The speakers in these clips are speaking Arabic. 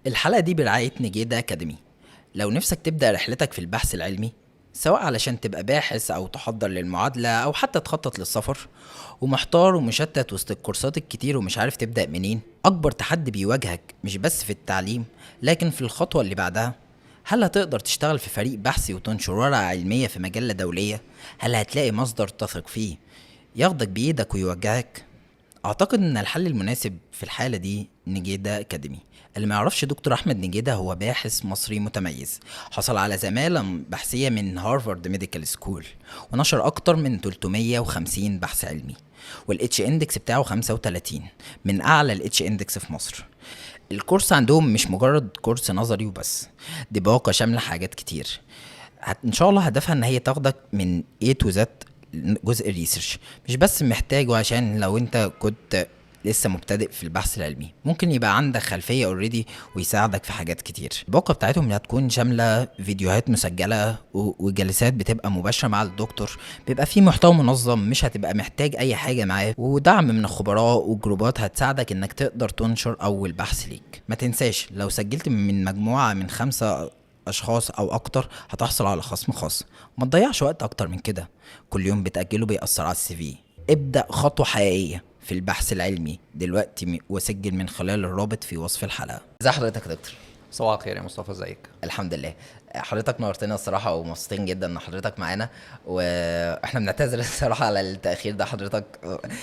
الحلقة دي برعاية نجيدة أكاديمي. لو نفسك تبدأ رحلتك في البحث العلمي، سواء علشان تبقى باحث أو تحضر للمعادلة أو حتى تخطط للسفر، ومحتار ومشتت وسط الكورسات الكتير ومش عارف تبدأ منين، أكبر تحدي بيواجهك مش بس في التعليم لكن في الخطوة اللي بعدها. هل هتقدر تشتغل في فريق بحثي وتنشر ورقة علمية في مجلة دولية؟ هل هتلاقي مصدر تثق فيه ياخدك بإيدك ويوجهك؟ اعتقد ان الحل المناسب في الحالة دي نجيدة اكاديمي. اللي ما يعرفش دكتور احمد نجيدة، هو باحث مصري متميز حصل على زمالة بحثية من هارفارد ميديكال سكول، ونشر اكتر من 350 بحث علمي، والاتش اندكس بتاعه 35، من اعلى الاتش اندكس في مصر. الكورس عندهم مش مجرد كورس نظري وبس، دي باقة شاملة حاجات كتير. ان شاء الله هدفها ان هي تاخدك من A to Z جزء الريسيرش، مش بس محتاجه عشان لو انت كنت لسه مبتدئ في البحث العلمي، ممكن يبقى عندك خلفية اوريدي ويساعدك في حاجات كتير. الباقة بتاعتهم هتكون شاملة فيديوهات مسجلة وجلسات بتبقى مباشرة مع الدكتور، بيبقى فيه محتوى منظم، مش هتبقى محتاج اي حاجة معاه، ودعم من الخبراء وجروبات هتساعدك انك تقدر تنشر اول بحث ليك. ما تنساش لو سجلت من مجموعة من 5 اشخاص او اكتر هتحصل على خصم خاص. ما تضيعش وقت اكتر من كده، كل يوم بتأجله بيأثر على السي في. ابدأ خطوة حقيقية في البحث العلمي دلوقتي وسجل من خلال الرابط في وصف الحلقة. ازي حضرتك يا دكتور؟ صباح الخير يا مصطفى، ازيك؟ الحمد لله. حضرتك نورتنا الصراحة، ومبسوطين جدا ان حضرتك معانا، واحنا بنعتذر الصراحة على التأخير ده. حضرتك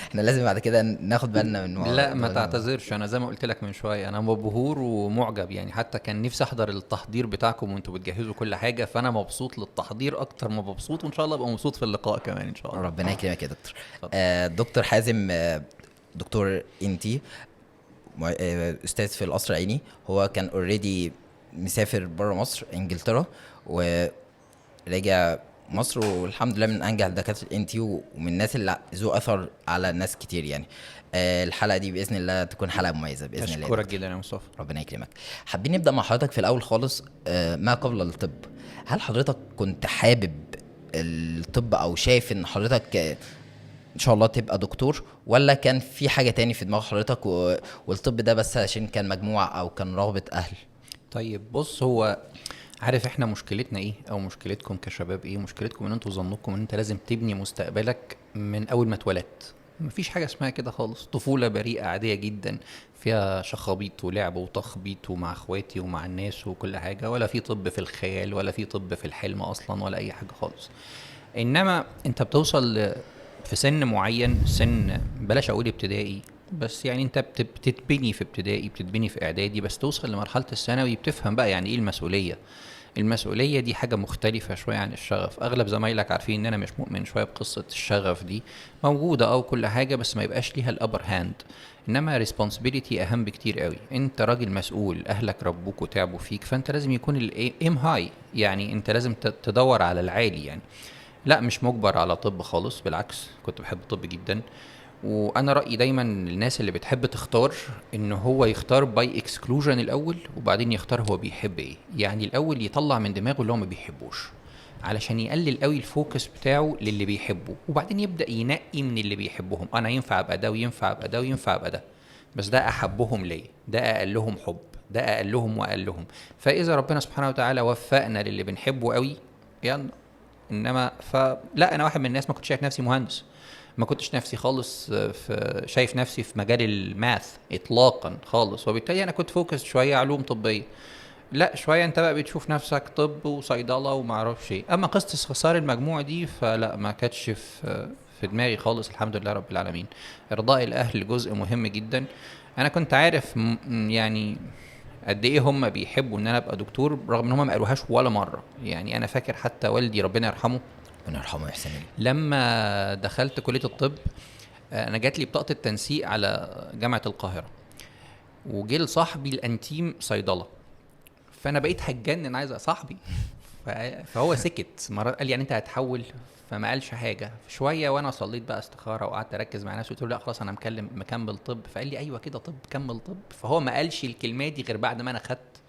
احنا لازم بعد كده ناخد بالنا من لا ما موضوع. تعتذرش، انا زي ما قلت لك من شويه انا مبهور ومعجب، يعني حتى كان نفسي احضر التحضير بتاعكم وانتوا بتجهزوا كل حاجه، فانا مبسوط للتحضير اكتر ما مبسوط، وان شاء الله ابقى مبسوط في اللقاء كمان ان شاء الله. ربنا يكرمك يا دكتور. اتفضل. دكتور حازم، دكتور انتي استاذ في القصر العيني. هو كان اوريدي مسافر بره مصر انجلترا، ورجع مصر، والحمد لله من انجح دكاتره الانتي ومن الناس اللي ذو اثر على ناس كتير يعني. الحلقه دي باذن الله تكون حلقه مميزه باذن الله يا اشكرك دكتور. جدا يا مصطفى. ربنا يكرمك. حابين نبدا مع حضرتك في الاول خالص، ما قبل الطب. هل حضرتك كنت حابب الطب او شايف ان حضرتك ان شاء الله تبقى دكتور، ولا كان في حاجة تاني في دماغ حضرتك والطب ده بس عشان كان مجموعة او كان رغبة اهل؟ طيب بص، هو عارف احنا مشكلتنا ايه او مشكلتكم كشباب ايه؟ مشكلتكم ان انتوا ظنكم ان انت لازم تبني مستقبلك من اول ما اتولدت. مفيش حاجه اسمها كده خالص. طفوله بريئه عاديه جدا فيها شخابيط ولعب وتخبيط ومع اخواتي ومع الناس وكل حاجه، ولا في طب في الخيال ولا في طب في الحلم اصلا ولا اي حاجه خالص. انما انت بتوصل في سن معين، سن بلاش اقول ابتدائي، بس يعني انت بتتبني في ابتدائي، بتتبني في اعدادي، بس توصل لمرحله الثانوي بتفهم بقى يعني ايه المسؤوليه. المسؤوليه دي حاجه مختلفه شويه عن الشغف. اغلب زمايلك عارفين ان انا مش مؤمن شويه بقصه الشغف دي، موجوده او كل حاجه بس ما يبقاش ليها الابر هاند. انما responsibility اهم بكتير قوي. انت راجل مسؤول، اهلك ربوك وتعبوا فيك، فانت لازم يكون الايم هاي، يعني انت لازم تدور على العالي يعني. لا مش مجبر على طب خالص، بالعكس كنت بحب الطب جدا. وانا رايي دايما الناس اللي بتحب تختار ان هو يختار باي اكسكلوجن الاول، وبعدين يختار هو بيحب ايه. يعني الاول يطلع من دماغه اللي هو ما بيحبوش، علشان يقلل قوي الفوكس بتاعه للي بيحبه، وبعدين يبدا ينقي من اللي بيحبهم. انا ينفع ابقى ده وينفع ابقى ده وينفع ابقى ده، بس ده احبهم ليه، ده اقلهم حب، ده اقلهم واقلهم. فاذا ربنا سبحانه وتعالى وفقنا للي بنحبه قوي، يلا. انما فلا، انا واحد من الناس ما كنتش شايف نفسي مهندس، ما كنتش نفسي خالص في شايف نفسي في مجال الماث اطلاقا خالص، وبالتالي انا كنت فوكس شويه علوم طبيه. لا شويه انت بقى بتشوف نفسك طب وصيدله وما اعرفش ايه. اما قصه استخسار المجموع دي فلا، ما كانتش في دماغي خالص، الحمد لله رب العالمين. ارضاء الاهل جزء مهم جدا. انا كنت عارف يعني قد ايه هم بيحبوا ان انا ابقى دكتور، رغم ان هم ما قالوهاش ولا مره. يعني انا فاكر حتى والدي ربنا يرحمه ربنا يرحمه ويحسن إليه. لما دخلت كليه الطب، انا جات لي بطاقه التنسيق على جامعه القاهره، وجه لصاحبي الانتيم صيدله، فانا بقيت هتجنن عايز صاحبي. فهو سكت مرة، قال لي يعني انت هتحول؟ فما قالش حاجه شويه، وانا صليت بقى استخاره وقعدت اركز مع نفسي، قلت له لا خلاص انا مكمل طب. فقال لي ايوه كده طب، كمل طب. فهو ما قالش الكلمه دي غير بعد ما انا خدت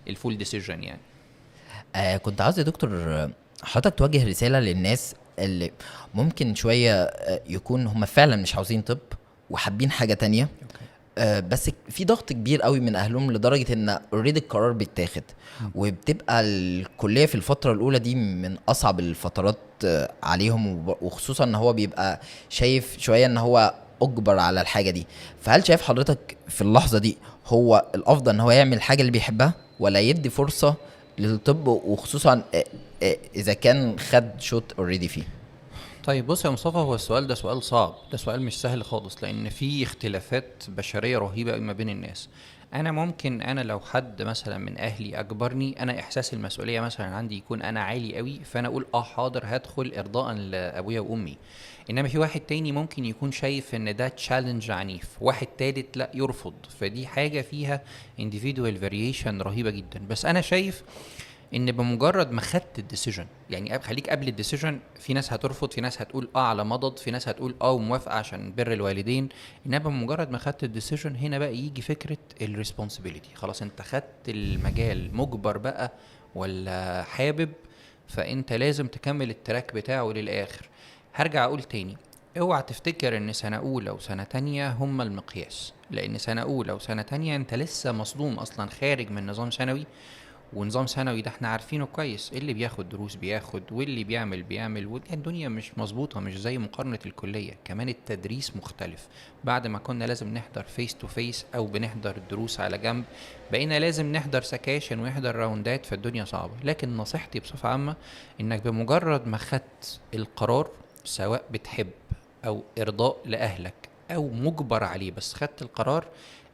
الفول ديسيجن يعني. كنت عاوز يا دكتور حضرتك توجه رسالة للناس اللي ممكن شوية يكون هم فعلا مش عاوزين طب وحابين حاجة تانية، بس في ضغط كبير قوي من اهلهم لدرجه ان اوريدي القرار بيتاخد، وبتبقى الكليه في الفتره الاولى دي من اصعب الفترات عليهم، وخصوصا ان هو بيبقى شايف شويه ان هو اجبر على الحاجه دي. فهل شايف حضرتك في اللحظه دي هو الافضل ان هو يعمل الحاجه اللي بيحبها، ولا يدي فرصه للطب، وخصوصا اذا كان خد شوت اوريدي فيه؟ طيب بص يا مصطفى، هو السؤال ده سؤال صعب، ده سؤال مش سهل خالص، لان في اختلافات بشريه رهيبه قوي ما بين الناس. انا لو حد مثلا من اهلي اجبرني، انا احساس المسؤوليه مثلا عندي يكون انا عالي قوي، فانا اقول حاضر هدخل ارضاء لابويا وامي. انما في واحد تاني ممكن يكون شايف ان ده تشالنج عنيف، واحد تالت لا يرفض، فدي حاجه فيها individual variation رهيبه جدا. بس انا شايف ان بمجرد ما خدت الديسيجن، يعني خليك قبل الديسيجن، في ناس هترفض، في ناس هتقول على مضض، في ناس هتقول وموافقه عشان بر الوالدين. انما بمجرد ما خدت الديسيجن، هنا بقى يجي فكره الريسبونسبيلتي. خلاص انت خدت المجال، مجبر بقى ولا حابب، فانت لازم تكمل التراك بتاعه للاخر. هرجع اقول تاني، اوعى تفتكر ان سنه اولى وسنه تانية هما المقياس، لان سنه اولى وسنه تانية انت لسه مصدوم اصلا، خارج من نظام ثانوي. ونظام ثانوي ده احنا عارفينه كويس، اللي بياخد دروس بياخد، واللي بيعمل والدنيا مش مظبوطه، مش زي مقارنه الكليه. كمان التدريس مختلف، بعد ما كنا لازم نحضر فيس تو فيس او بنحضر الدروس على جنب، بقينا لازم نحضر سكاشن ونحضر راوندات، فالدنيا صعبه. لكن نصيحتي بصفه عامه، انك بمجرد ما خدت القرار، سواء بتحب او ارضاء لاهلك او مجبر عليه، بس خدت القرار،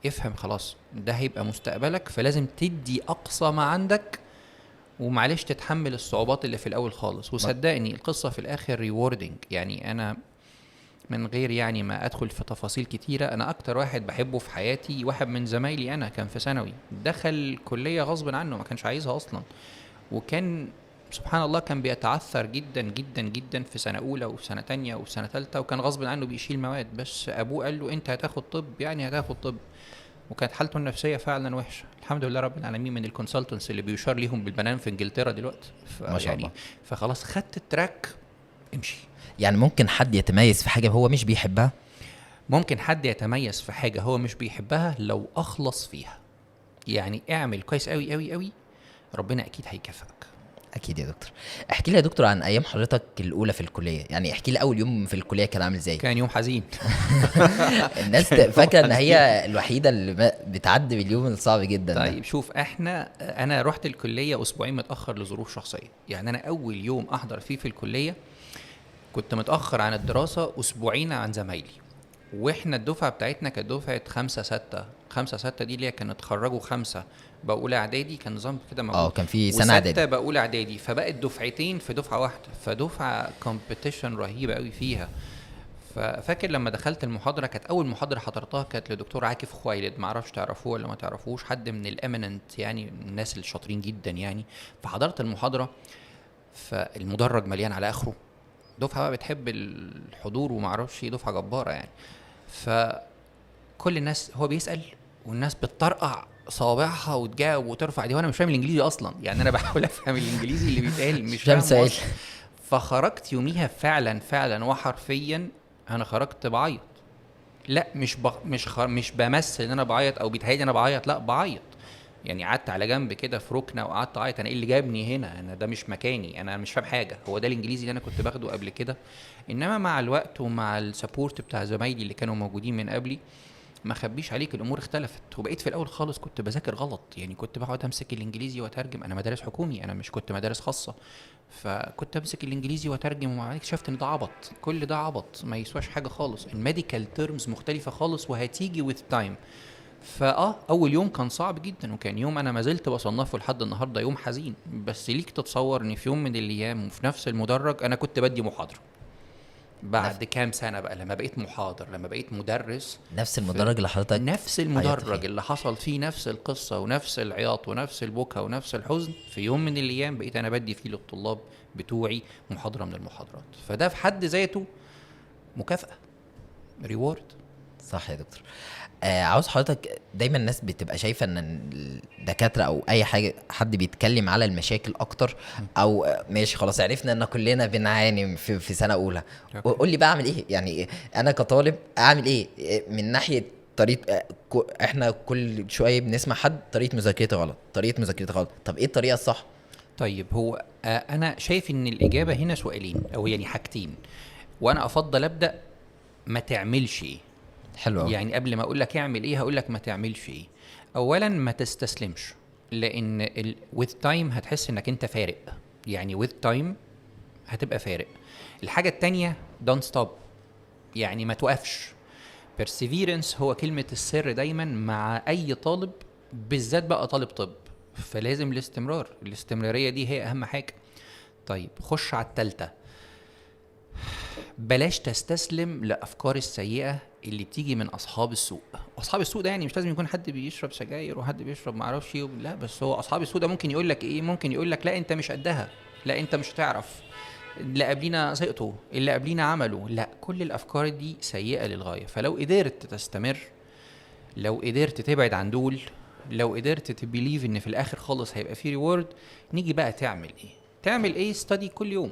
افهم خلاص ده هيبقى مستقبلك، فلازم تدي اقصى ما عندك، ومعلش تتحمل الصعوبات اللي في الاول خالص. وصدقني القصة في الاخر ريوردنج. يعني انا من غير يعني ما ادخل في تفاصيل كتيرة، انا اكتر واحد بحبه في حياتي واحد من زمايلي، انا كان في ثانوي دخل كلية غصب عنه، ما كانش عايزها اصلا، وكان سبحان الله كان بيتعثر جدا جدا جدا في سنة أولى وفي سنة تانية وفي سنة تالتة، وكان غصب عنه بيشيل مواد، بس أبوه قال له أنت هتاخد طب، يعني هتاخد طب. وكانت حالته النفسيه فعلا وحشه، الحمد لله رب العالمين، من الكونسلتنس اللي بيشار ليهم بالبنان في انجلترا دلوقتي. ما شاء الله. فخلاص خدت التراك، امشي. يعني ممكن حد يتميز في حاجه هو مش بيحبها؟ ممكن حد يتميز في حاجه هو مش بيحبها لو اخلص فيها، يعني اعمل كويس قوي قوي قوي، ربنا اكيد هيكافئك. اكيد يا دكتور. احكي لي يا دكتور عن ايام حضرتك الاولى في الكليه، يعني احكي لي اول يوم في الكليه كان عامل ازاي. كان يوم حزين. الناس فاكره ان هي الوحيده اللي بتعدي باليوم الصعب جدا ده. طيب شوف، انا رحت الكليه اسبوعين متاخر لظروف شخصيه. يعني انا اول يوم احضر فيه في الكليه كنت متاخر عن الدراسه اسبوعين عن زمايلي، واحنا الدفعه بتاعتنا كانت دفعه 5/6 دي اللي هي كانت اتخرجوا 5 بقولة اعدادي، كان نظام كده موجود. كان في سنه اعدادي بقولة اعدادي، فبقت دفعتين في دفعه واحده، فدفعه كومبيتيشن رهيبه قوي فيها. ففاكر لما دخلت المحاضره، كانت اول محاضره حضرتها كانت لدكتور عاكف خويلد، ما اعرفش تعرفوه ولا ما تعرفوش، حد من الاميننت يعني، الناس الشاطرين جدا يعني. فحضرت المحاضره، فالمدرج مليان على اخره، دفعه بقى بتحب الحضور وما اعرفش، دفعه جباره يعني. فكل الناس هو بيسال، والناس بتطرقع صوابعها وتجاوب وترفع دي، وانا مش فاهم الانجليزي اصلا، يعني انا بحاول افهم الانجليزي اللي بيتقال، مش فاهم سؤال. فخرجت يوميها فعلا وحرفيا انا خرجت بعيط. لا مش بمثل ان انا بعيط او بيتهيألي انا بعيط، لا بعيط. يعني قعدت على جنب كده في ركنه وقعدت اعيط، انا ايه اللي جابني هنا، انا ده مش مكاني، انا مش فاهم حاجه، هو ده الانجليزي اللي انا كنت باخده قبل كده. انما مع الوقت ومع السبورت بتاع زمايلي اللي كانوا موجودين من قبلي، ما خبيش عليك الامور اختلفت. وبقيت في الاول خالص كنت بذاكر غلط، يعني كنت بقعد امسك الانجليزي واترجم، انا مدارس حكومي، انا مش كنت مدارس خاصه، فكنت امسك الانجليزي واترجم، ومع ذلك شفت ان ده عبط، كل ده عبط ما يسواش حاجه خالص، الميديكال تيرمز مختلفه خالص وهتيجي وذ تايم. اول يوم كان صعب جدا، وكان يوم انا ما زلت بصنفه لحد النهارده يوم حزين. بس ليك تتصور ان في يوم من الايام وفي نفس المدرج انا كنت بدي محاضره بعد كام سنه بقى، لما بقيت محاضر، لما بقيت مدرس، نفس المدرج اللي حضرتك نفس المدرج اللي حصل فيه نفس القصه ونفس العياط ونفس البكا ونفس الحزن، في يوم من الايام بقيت انا بدي فيه للطلاب بتوعي محاضره من المحاضرات. فده في حد ذاته مكافاه، ريورد. صح يا دكتور. عاوز حضرتك، دايما الناس بتبقى شايفه ان الدكاتره او اي حاجه حد بيتكلم على المشاكل اكتر، او ماشي خلاص عرفنا ان كلنا بنعاني في سنه اولى، وقول لي بقى اعمل ايه، يعني انا كطالب اعمل ايه من ناحيه طريقه احنا كل شويه بنسمع حد طريقه مذاكرتي غلط، طريقه مذاكرتي غلط. طب ايه الطريقه الصح؟ طيب هو انا شايف ان الاجابه هنا سؤالين او يعني حاجتين، وانا افضل ابدا ما تعملش ايه. حلو قوي. يعني قبل ما اقول لك اعمل ايه هقول لك ما تعملش ايه. اولا ما تستسلمش، لان with time هتحس انك انت فارق، يعني with time هتبقى فارق. الحاجه التانية don't stop، يعني ما توقفش. perseverance هو كلمة السر دايما مع أي طالب، بالذات بقى طالب طب، فلازم الاستمرار، الاستمرارية دي هي أهم حاجة. طيب خش على التالتة، بلاش تستسلم لأفكار السيئة اللي بتيجي من أصحاب السوء. أصحاب السوء ده يعني مش لازم يكون حد بيشرب سجاير وحد بيشرب معرفش ايه، لا، بس هو أصحاب السوء ده ممكن يقول لك إيه، ممكن يقول لك لا أنت مش قدها، لا أنت مش هتعرف، اللي قبلينا سقطوا، اللي قبلينا عملوا. لا، كل الافكار دي سيئه للغايه. فلو قدرت تستمر، لو قدرت تبعد عن دول، لو قدرت تبيليف ان في الاخر خالص هيبقى في ريورد، نيجي بقى تعمل ايه. تعمل ايه؟ ستادي كل يوم،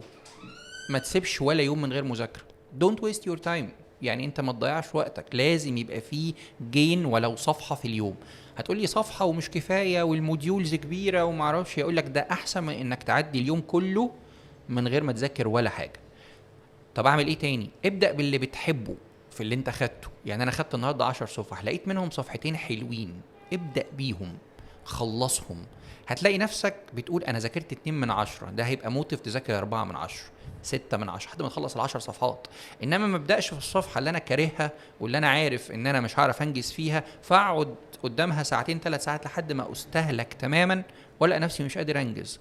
ما تسيبش ولا يوم من غير مذاكره. دونت ويست يور تايم، يعني انت ما تضيعش وقتك، لازم يبقى فيه جين ولو صفحه في اليوم. هتقولي صفحه ومش كفايه والموديولز كبيره ومعرفش، يقول لك ده احسن من انك تعدي اليوم كله من غير ما تذاكر ولا حاجه. طب اعمل ايه تاني؟ ابدا باللي بتحبه في اللي انت خدته. يعني انا خدت النهارده 10 صفح، لقيت منهم صفحتين حلوين، ابدا بيهم، خلصهم. هتلاقي نفسك بتقول انا ذاكرت 2/10، ده هيبقى موتيف تذاكر 4/10، 6/10 لحد ما تخلص ال10 صفحات. انما ما ابداش في الصفحه اللي انا كارهها واللي انا عارف ان انا مش هعرف انجز فيها، فاقعد قدامها ساعتين 3 ساعات لحد ما استهلك تماما ولا نفسي مش قادر انجز.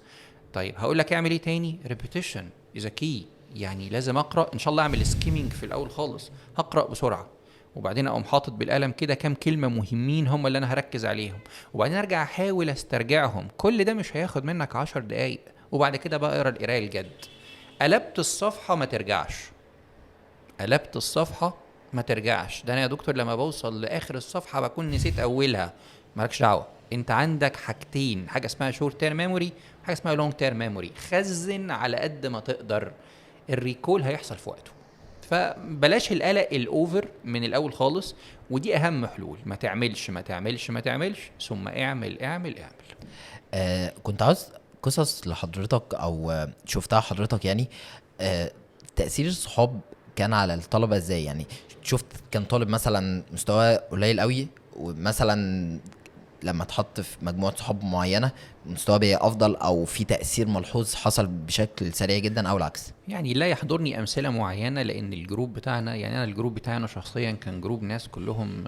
طيب هقول لك اعمل ايه تاني؟ ريبيتيشن از كي. يعني لازم اقرا، ان شاء الله اعمل سكيمينج في الاول خالص، هقرا بسرعه وبعدين اقوم حاطط بالقلم كده كام كلمه مهمين هم اللي انا هركز عليهم، وبعدين ارجع احاول استرجعهم. كل ده مش هياخد منك 10 دقايق، وبعد كده بقى اقرا القرايه الجد. قلبت الصفحه ما ترجعش، قلبت الصفحه ما ترجعش. ده انا يا دكتور لما بوصل لاخر الصفحه بكون نسيت اولها. مالكش دعوه، انت عندك حاجتين، حاجه اسمها شورت تيرم ميموري وحاجه اسمها لونج تيرم ميموري. خزن على قد ما تقدر، الريكول هيحصل في وقته. فبلاش القلق الاوفر من الاول خالص، ودي اهم حلول. ما تعملش ما تعملش ما تعملش، ثم اعمل اعمل اعمل. كنت عاوز قصص لحضرتك او شفتها حضرتك يعني. تأثير الصحاب كان على الطلبة ازاي؟ يعني شفت كان طالب مثلا مستواه قليل قوي، ومثلا لما اتحط في مجموعة صحاب معينة مستواه بقى افضل، او في تأثير ملحوظ حصل بشكل سريع جدا، او العكس؟ يعني لا يحضرني امثله معينه، لان الجروب بتاعنا، يعني انا الجروب بتاعنا شخصيا كان جروب ناس كلهم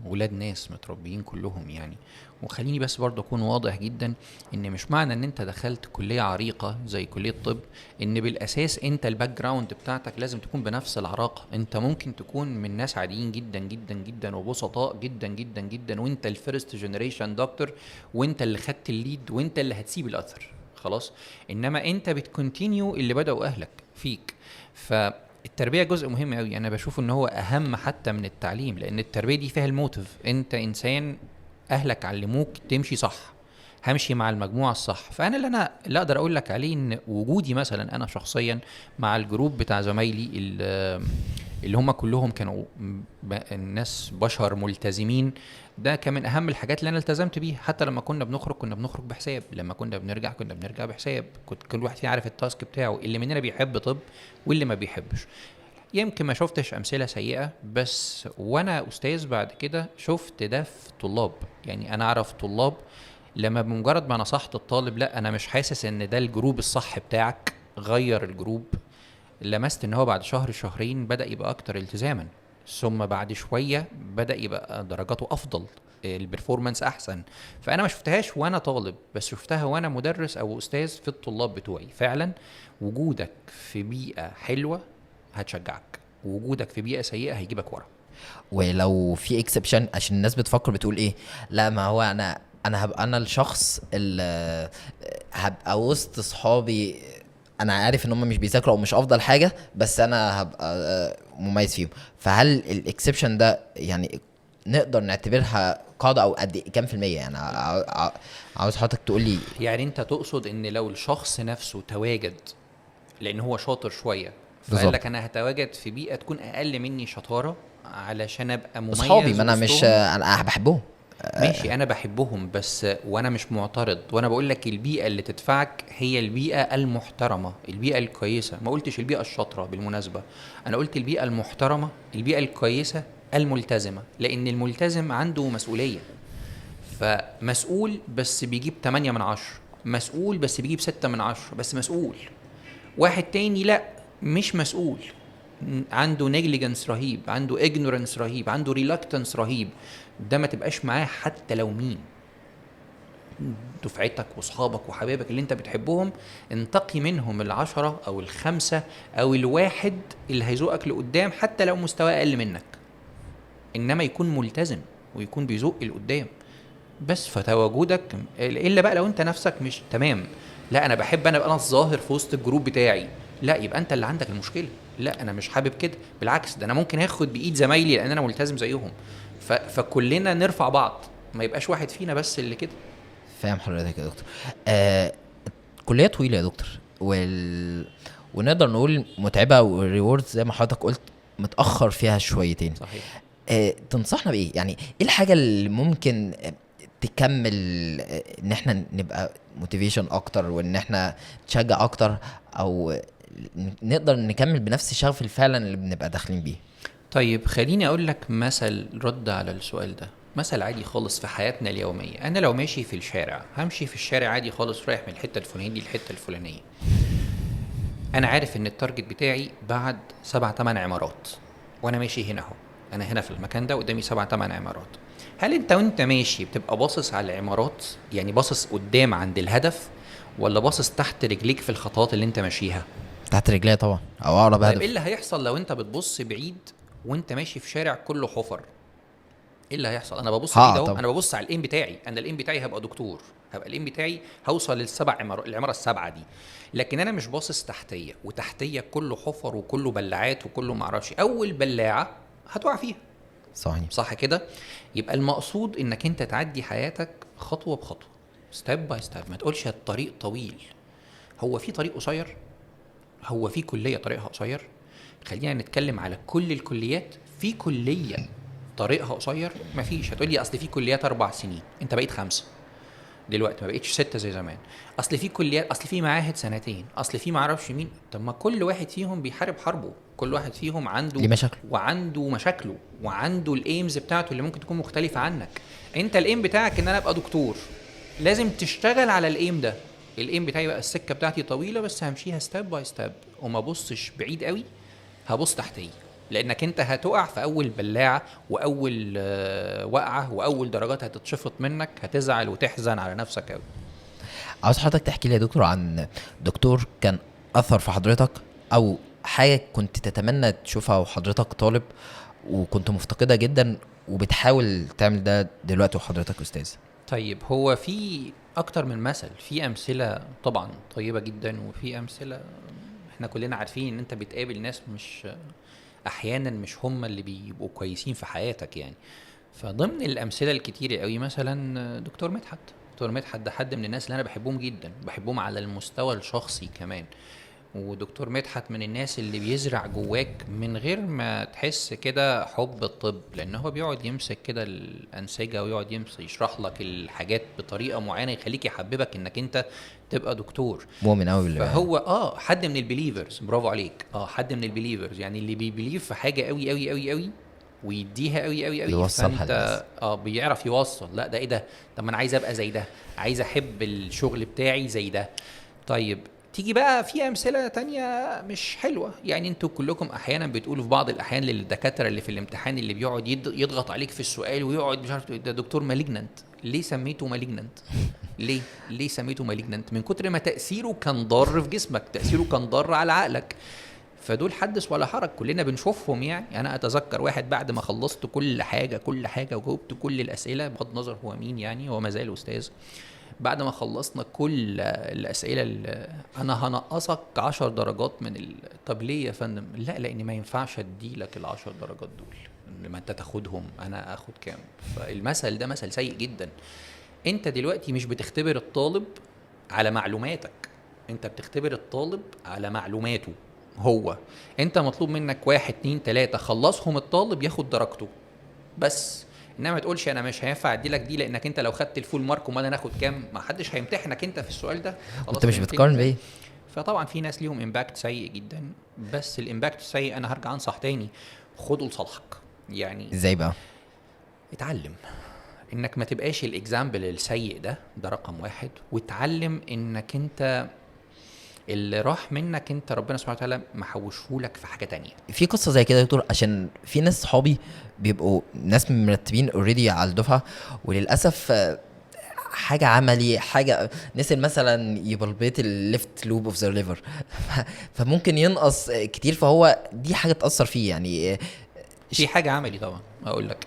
ولاد ناس متربيين كلهم يعني. وخليني بس برضه اكون واضح جدا، ان مش معنى ان انت دخلت كليه عريقه زي كليه طب ان بالاساس انت الباك جراوند بتاعتك لازم تكون بنفس العراقه. انت ممكن تكون من ناس عاديين جدا جدا جدا وبسطاء جدا جدا جدا، وانت الفيرست جنريشن دكتور، وانت اللي خدت الليد، وانت اللي هتسيب الاثر خلاص. انما انت بتكونتينيو اللي بدأوا اهلك فيك. فالتربيه جزء مهم قوي، انا بشوف ان هو اهم حتى من التعليم، لان التربيه دي فيها الموتيف. انت انسان، اهلك علموك تمشي صح، همشي مع المجموعه الصح. فانا اللي اقدر اقول لك عليه ان وجودي مثلا انا شخصيا مع الجروب بتاع زمايلي اللي هم كلهم كانوا الناس بشر ملتزمين، ده كان من اهم الحاجات اللي انا التزمت بيها. حتى لما كنا بنخرج بحساب، لما كنا بنرجع بحساب. كنت كل واحد فينا عارف التاسك بتاعه، اللي مننا بيحب طب واللي ما بيحبش. يمكن ما شفتش امثله سيئه، بس وانا استاذ بعد كده شفت ده في طلاب. يعني انا اعرف طلاب لما بمجرد ما نصحت الطالب لا انا مش حاسس ان ده الجروب الصح بتاعك، غير الجروب. لمست ان هو بعد شهر شهرين بدأ يبقى اكتر التزاما، ثم بعد شوية بدأ يبقى درجاته افضل، البرفورمانس احسن. فانا ما شفتهاش وانا طالب، بس شفتها وانا مدرس او استاذ في الطلاب بتوعي. فعلا وجودك في بيئة حلوة هتشجعك، ووجودك في بيئة سيئة هيجيبك ورا. ولو في اكسبشن، عشان الناس بتفكر بتقول ايه، لا ما هو انا هبقى انا الشخص اللي هبقى وسط صحابي، انا عارف ان هم مش بيذاكروا او مش افضل حاجه، بس انا هبقى مميز فيهم. فهل الاكسبشن ده يعني نقدر نعتبرها قاعده، او قد كام في الميه يعني؟ عاوز حضرتك تقول لي. يعني انت تقصد ان لو الشخص نفسه تواجد لان هو شاطر شويه، فقال بالظبط. لك انا هتواجد في بيئه تكون اقل مني شطاره، علشان ابقى مميز اصحابي، ما انا مش وسطهم. انا بحبهم. ماشي انا بحبهم بس وانا مش معترض، وانا بقول لك البيئه اللي تدفعك هي البيئه المحترمه، البيئه الكويسه. ما قلتش البيئه الشاطره بالمناسبه، انا قلت البيئه المحترمه، البيئه الكويسه، الملتزمه. لان الملتزم عنده مسؤوليه، فمسؤول بس بيجيب 8 من 10، مسؤول بس بيجيب 6 من 10، بس مسؤول. واحد تاني لا، مش مسؤول، عنده نيجليجنس رهيب، عنده ignorance رهيب، عنده reluctance رهيب. ده ما تبقاش معاه حتى لو مين، دفعتك واصحابك وحبايبك اللي انت بتحبهم، انتقي منهم العشرة او الخمسة او الواحد اللي هيزوقك لقدام حتى لو مستوى اقل منك، انما يكون ملتزم ويكون بيزوق لقدام. بس فتواجدك الا بقى لو انت نفسك مش تمام، لا انا بحب انا ابقى انا الظاهر في وسط الجروب بتاعي، لا يبقى انت اللي عندك المشكله. لا انا مش حابب كده، بالعكس ده انا ممكن اخد بايد زمايلي لان انا ملتزم زيهم، فكلنا نرفع بعض، ما يبقاش واحد فينا بس اللي كده. فاهم حضرتك يا دكتور. آه كلية طويلة يا دكتور، ونقدر نقول متعبة، والريوردز زي ما حضرتك قلت متأخر فيها شويتين. صحيح. تنصحنا بإيه؟ يعني إيه الحاجة اللي ممكن تكمل إن إحنا نبقى موتيفيشن أكتر، وإن إحنا نتشجع أكتر، أو نقدر نكمل بنفس الشغف فعلا اللي بنبقى داخلين بيه؟ طيب خليني اقول لك مثل رد على السؤال ده، مثل عادي خالص في حياتنا اليومية. انا لو ماشي في الشارع، همشي في الشارع عادي خالص رايح من الحتة الفلانية دي للحتة الفلانية، انا عارف ان التارجت بتاعي بعد 7-8 عمارات، وانا ماشي هنا اهو، انا هنا في المكان ده قدامي 7-8 عمارات. هل انت وانت ماشي بتبقى باصص على العمارات، يعني باصص قدام عند الهدف، ولا باصص تحت رجليك في الخطوات اللي انت ماشيها؟ تحت رجليا طبعا، أو أقرب طيب هدف. ايه اللي هيحصل لو انت بتبص بعيد وانت ماشي في شارع كله حفر؟ ايه اللي هيحصل؟ انا ببص بعيد اهو، طبعا. انا ببص على الايم بتاعي، انا الايم بتاعي هبقى دكتور، هبقى الايم بتاعي هوصل العماره السبعه دي، لكن انا مش باصص تحتيه، وتحتيه كله حفر وكله بلاعات وكله معرفش، اول بلاعه هتقع فيها. صحيح. صح كده؟ يبقى المقصود انك انت تعدي حياتك خطوه بخطوه، ستيب باي ستيب. ما تقولش الطريق طويل، هو في طريق قصير؟ هو في كليه طريقها قصير؟ خلينا نتكلم على كل الكليات. في كليه طريقها قصير؟ مفيش. هتقولي اصل في كليات 4 سنين، انت بقيت 5 دلوقتي، ما بقيتش 6 زي زمان. اصل في كليات، اصل في معاهد 2 سنين، اصل في معرفش مين. طب ما كل واحد فيهم بيحارب حربه، كل واحد فيهم عنده ليه مشاكل. وعنده مشاكله، وعنده الايمز بتاعته اللي ممكن تكون مختلفه عنك. انت الايم بتاعك ان انا ابقى دكتور، لازم تشتغل على الايم ده. الايم بتاعي بقى السكه بتاعتي طويله بس همشيها ستيب باي ستيب، وما بصش بعيد قوي، هبص تحتيه، لانك انت هتقع في اول بلاعه واول وقعه واول درجات هتتشفط منك، هتزعل وتحزن على نفسك قوي. عاوز حضرتك تحكي لي يا دكتور عن دكتور كان أثر في حضرتك، أو حاجة كنت تتمنى تشوفها وحضرتك طالب وكنت مفتقدها جدا، وبتحاول تعمل ده دلوقتي وحضرتك أستاذ. طيب هو في اكتر من مثل، في امثله طبعا طيبه جدا، وفي امثله احنا كلنا عارفين ان انت بتقابل ناس مش احيانا مش هم اللي بيبقوا كويسين في حياتك يعني. فضمن الامثله الكتيره قوي مثلا دكتور مدحت. دكتور مدحت ده حد من الناس اللي انا بحبهم جدا، بحبهم على المستوى الشخصي كمان. ودكتور مدحت من الناس اللي بيزرع جواك من غير ما تحس كده حب الطب، لان هو بيقعد يمسك كده الانسجه ويقعد يمسك يشرح لك الحاجات بطريقه معينه يخليك يحببك انك انت تبقى دكتور. مؤمن قوي بالله. فهو حد من البليفرز، برافو عليك، حد من البليفرز، يعني اللي بيبليف في حاجه قوي قوي قوي قوي ويديها قوي قوي قوي، يوصلها للناس. فانت بيعرف يوصل. لا ده ايه ده، طب ما انا عايز ابقى زي ده، عايز احب الشغل بتاعي زي ده. طيب تيجي بقى في امثله تانية مش حلوه، يعني انتوا كلكم احيانا بتقولوا في بعض الاحيان للدكاتره اللي في الامتحان اللي بيقعد يضغط عليك في السؤال ويقعد مش عارف ده دكتور مالجننت. ليه سميته مالجننت؟ ليه سميته مالجننت؟ من كتر ما تاثيره كان ضار في جسمك، تاثيره كان ضار على عقلك. فدول حدث ولا حرج، كلنا بنشوفهم يعني. انا اتذكر واحد بعد ما خلصت كل حاجه وجاوبت كل الاسئله، بغض النظر هو مين يعني، هو ما زال استاذ. بعد ما خلصنا كل الاسئله اللي انا هنقصك 10 درجات من طب ليه يا فندم؟ لا لاني ما ينفعش اديلك ال10 درجات دول، لما انت تاخدهم انا اخد كام؟ فالمثل ده مثل سيء جدا. انت دلوقتي مش بتختبر الطالب على معلوماتك، انت بتختبر الطالب على معلوماته. هو انت مطلوب منك 1 2 3 خلصهم، الطالب ياخد درجته بس. انما ما تقولش انا مش هينفع ادي لك دي لانك انت لو خدت الفول مارك امال انا اخد كام. ما حدش هيمتحنك انت في السؤال ده. خلاص انت مش فهمتني بتقارن ازاي؟ بايه؟ فطبعا في ناس ليهم امباكت سيء جدا، بس الامباكت السيء انا هرجع انصح تاني، خده لصالحك. يعني ازاي بقى؟ اتعلم انك ما تبقاش الاكزامبل السيء ده رقم واحد، واتعلم انك انت اللي راح منك انت ربنا سبحانه وتعالى محوشهولك في حاجه تانية. في قصه زي كده يا دكتور، عشان في ناس صحابي بيبقوا ناس مرتبين اوريدي على الدفعه، وللاسف حاجه عملي، حاجه نسي مثلا يبلبيت الليفت لوب اوف ذا ليفر فممكن ينقص كتير، فهو دي حاجه تاثر فيه يعني. في حاجه عملي طبعا. اقول لك،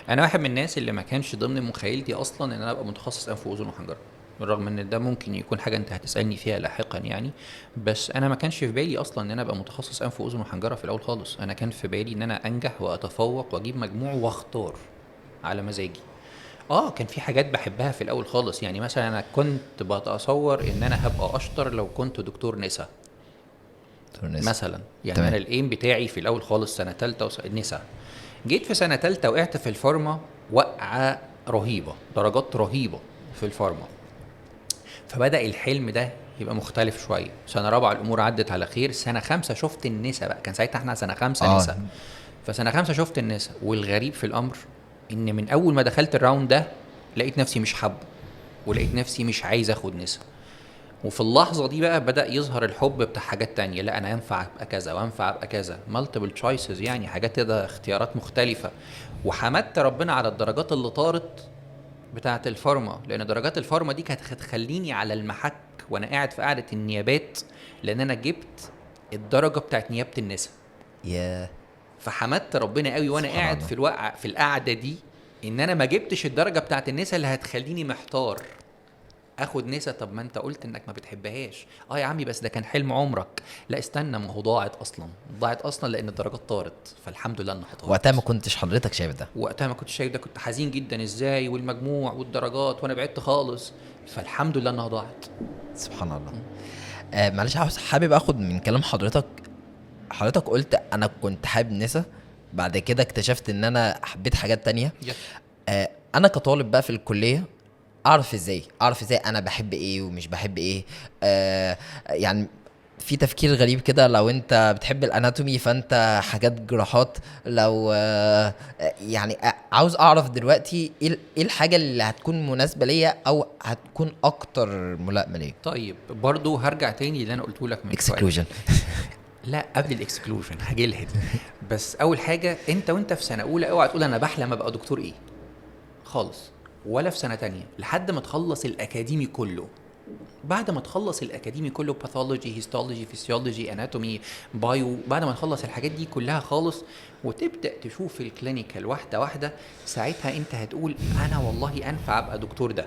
انا واحد من الناس اللي ما كانش ضمن مخيلتي اصلا ان انا ابقى متخصص انف واذن وحنجره، بالرغم ان ده ممكن يكون حاجه انت هتسالني فيها لاحقا يعني. بس انا ما كانش في بالي اصلا ان انا ابقى متخصص انف واذن وحنجره في الاول خالص. انا كان في بالي ان انا انجح واتفوق واجيب مجموع واختار على مزاجي. كان في حاجات بحبها في الاول خالص، يعني مثلا انا كنت بتصور ان انا هبقى اشطر لو كنت دكتور نسا مثلا. يعني تمام. انا الايم بتاعي في الاول خالص سنه ثالثه نسا. جيت في سنه ثالثه وقعت في الفارما وقعه رهيبه، درجات رهيبه في الفارما. فبدا الحلم ده يبقى مختلف شويه. سنه رابعه الامور عدت على خير، سنه خمسة شفت النسا بقى، كان ساعتها احنا سنه خمسة نسا. فسنه خمسة شفت النسا، والغريب في الامر ان من اول ما دخلت الراوند ده لقيت نفسي مش حابه، ولقيت نفسي مش عايز اخد نسا. وفي اللحظة دي بقى بدأ يظهر الحب بتاع حاجات تانية. لا أنا ينفع أبقى كذا وينفع أبقى كذا، multiple choices، يعني حاجات كده، اختيارات مختلفة. وحمدت ربنا على الدرجات اللي طارت بتاعة الفارما، لأن درجات الفارما دي كانت هتخليني على المحك وأنا قاعد في قاعدة النيابات، لأن أنا جبت الدرجة بتاعة نيابة النساء. يا فحمدت ربنا قوي وأنا قاعد في القعدة دي إن أنا ما جبتش الدرجة بتاعة النساء اللي هتخليني محتار اخد نسا. طب ما انت قلت انك ما بتحبهاش. يا عمي بس ده كان حلم عمرك. لا استنى، ما هو ضاعت اصلا لان الدرجات طارت. فالحمد لله انها طارت. وقتها ما كنتش حضرتك شايف ده؟ وقتها ما كنتش شايف ده، كنت حزين جدا ازاي والمجموع والدرجات وانا بعدت خالص. فالحمد لله انها ضاعت. سبحان الله. معلش حابب اخد من كلام حضرتك قلت انا كنت حابب نسا، بعد كده اكتشفت ان انا حبيت حاجات تانية. انا كطالب بقى في الكلية اعرف ازاي انا بحب ايه ومش بحب ايه؟ يعني في تفكير غريب كده، لو انت بتحب الاناتومي فانت حاجات جراحات، لو يعني عاوز اعرف دلوقتي ايه الحاجه اللي هتكون مناسبه ليا او هتكون اكتر ملائمه ليا. طيب برضو هرجع تاني اللي انا قلته لك من شويه. اكسكلوجن. لا قبل الاكسكلوجن هجيلها دي. بس اول حاجه، وانت في سنه اولى اوعى تقول انا بحلم ابقى دكتور ايه خالص، ولا في سنه تانية، لحد ما تخلص الاكاديمي كله. بعد ما تخلص الاكاديمي كله، باثولوجي، هيستولوجي، فيسيولوجي، اناتومي، بايو، بعد ما تخلص الحاجات دي كلها خالص وتبدا تشوف الكلينيكال واحده واحده، ساعتها انت هتقول انا والله انفع ابقى دكتور ده،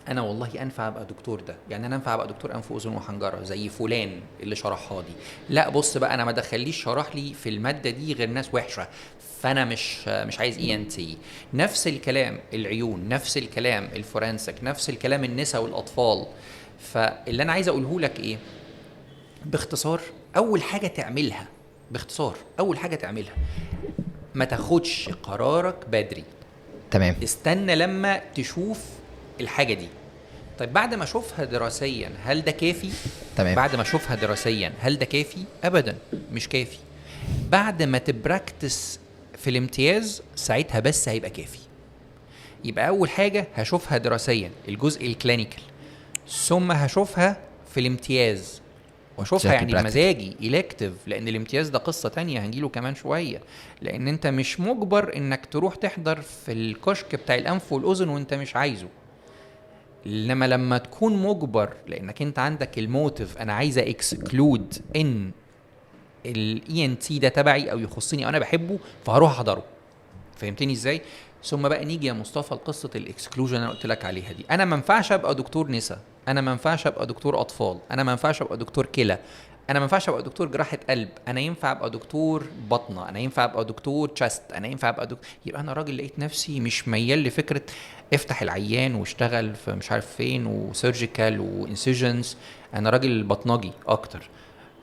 انا والله انفع ابقى دكتور ده. يعني انا انفع ابقى دكتور انف واذن وحنجره زي فلان اللي شرحها دي. لا بص بقى، انا ما دخليش شرح لي في الماده دي غير ناس وحشه، فانا مش عايز ENT. نفس الكلام العيون، نفس الكلام الفورنسك، نفس الكلام النساء والاطفال. فاللي انا عايز اقوله لك ايه باختصار، اول حاجه تعملها ما تاخدش قرارك بدري. تمام. استنى لما تشوف الحاجه دي. طيب بعد ما اشوفها دراسيا هل ده كافي؟ تمام. بعد ما اشوفها دراسيا هل ده كافي؟ ابدا مش كافي. بعد ما تبراكتس في الامتياز ساعتها بس هيبقى كافي. يبقى اول حاجه هشوفها دراسيا الجزء الكلينيكال، ثم هشوفها في الامتياز، واشوفها يعني بمزاجي إلكتيف، لان الامتياز ده قصه تانية هنجيله كمان شويه. لان انت مش مجبر انك تروح تحضر في الكشك بتاع الانف والاذن وانت مش عايزه. انما لما تكون مجبر لانك انت عندك الموتيف، انا عايزه اكسكلود ان ENT ده تبعي او يخصني انا بحبه، فهروح احضره. فهمتني ازاي؟ ثم بقى نيجي يا مصطفى لقصه الاكسكلوجن انا قلت لك عليها دي. انا ما ينفعش ابقى دكتور نساء، انا ما ينفعش ابقى دكتور اطفال، انا ما ينفعش ابقى دكتور كلى، انا ما ينفعش ابقى دكتور جراحه قلب، انا ينفع ابقى دكتور بطنه، انا ينفع ابقى دكتور تشست، انا ينفع ابقى يبقى انا راجل لقيت نفسي مش ميال لفكره افتح العيان واشتغل في مش عارف فين وسيرجيكال وانسيجنز. انا راجل بطنجي اكتر.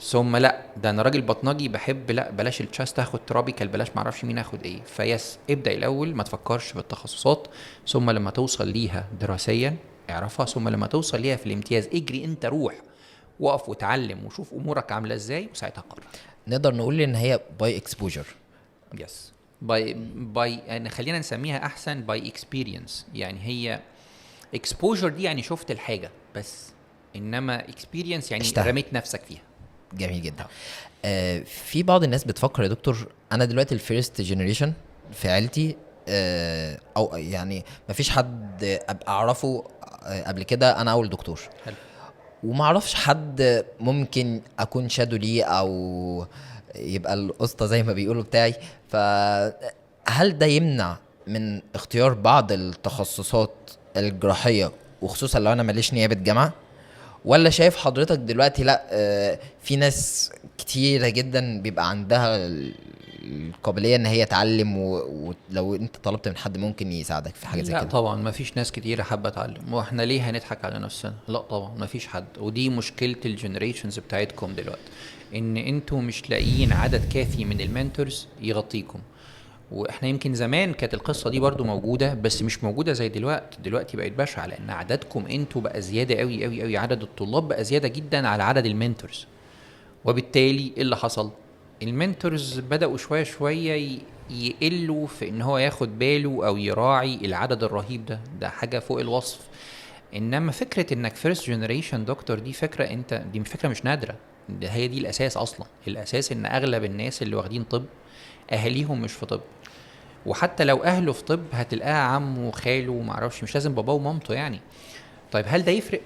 ثم لا ده انا راجل بطنجي بحب، لا بلاش التشاست، اخد ترابيكال، بلاش معرفش مين اخد ايه. فيس ابدا الاول ما تفكرش بالتخصصات، ثم لما توصل ليها دراسيا اعرفها، ثم لما توصل ليها في الامتياز اجري انت، روح وقف وتعلم وشوف امورك عامله ازاي وساعتها قرر. نقدر نقول ان هي باي اكسبوجر. يس باي يعني خلينا نسميها احسن باي اكسبيرينس. يعني هي اكسبوجر دي يعني شفت الحاجه بس، انما اكسبيرينس يعني اشتهى. رميت نفسك فيها. جميل جدا. في بعض الناس بتفكر يا دكتور، انا دلوقتي الفيرست جنريشن في عيلتي، او يعني مفيش حد ابقى اعرفه قبل كده، انا اول دكتور. حلو. وما اعرفش حد ممكن اكون شادو ليه او يبقى القسطى زي ما بيقولوا بتاعي. فهل ده يمنع من اختيار بعض التخصصات الجراحية، وخصوصا لو انا ماليش نيابة جامعة؟ ولا شايف حضرتك دلوقتي لا، في ناس كتيرة جدا بيبقى عندها القابلية ان هي تعلم، ولو انت طلبت من حد ممكن يساعدك في حاجة زي لا كده؟ طبعا ما فيش ناس كتيرة حابة تعلم، واحنا ليه هنضحك على نفسنا؟ لا طبعا ما فيش حد، ودي مشكلة الجنريشنز بتاعتكم دلوقتي، ان انتوا مش لاقيين عدد كافي من المنتورز يغطيكم. واحنا يمكن زمان كانت القصة دي برضو موجودة، بس مش موجودة زي دلوقتي بقت بشعة، لان عددكم انتوا بقى زيادة قوي قوي قوي، عدد الطلاب بقى زيادة جدا على عدد المنتورز. وبالتالي ايه اللي حصل؟ المنتورز بدأوا شوية شوية يقلوا في ان هو ياخد باله او يراعي العدد الرهيب ده حاجة فوق الوصف. انما فكرة انك فيرست جنريشن دكتور دي فكرة، انت دي فكرة مش نادرة، ده هي دي الاساس اصلا. الاساس ان اغلب الناس اللي واخدين طب اهاليهم مش في طب، وحتى لو اهله في طب هتلاقاه عمه وخاله ومعرفش، مش لازم باباه ومامته يعني. طيب هل ده يفرق؟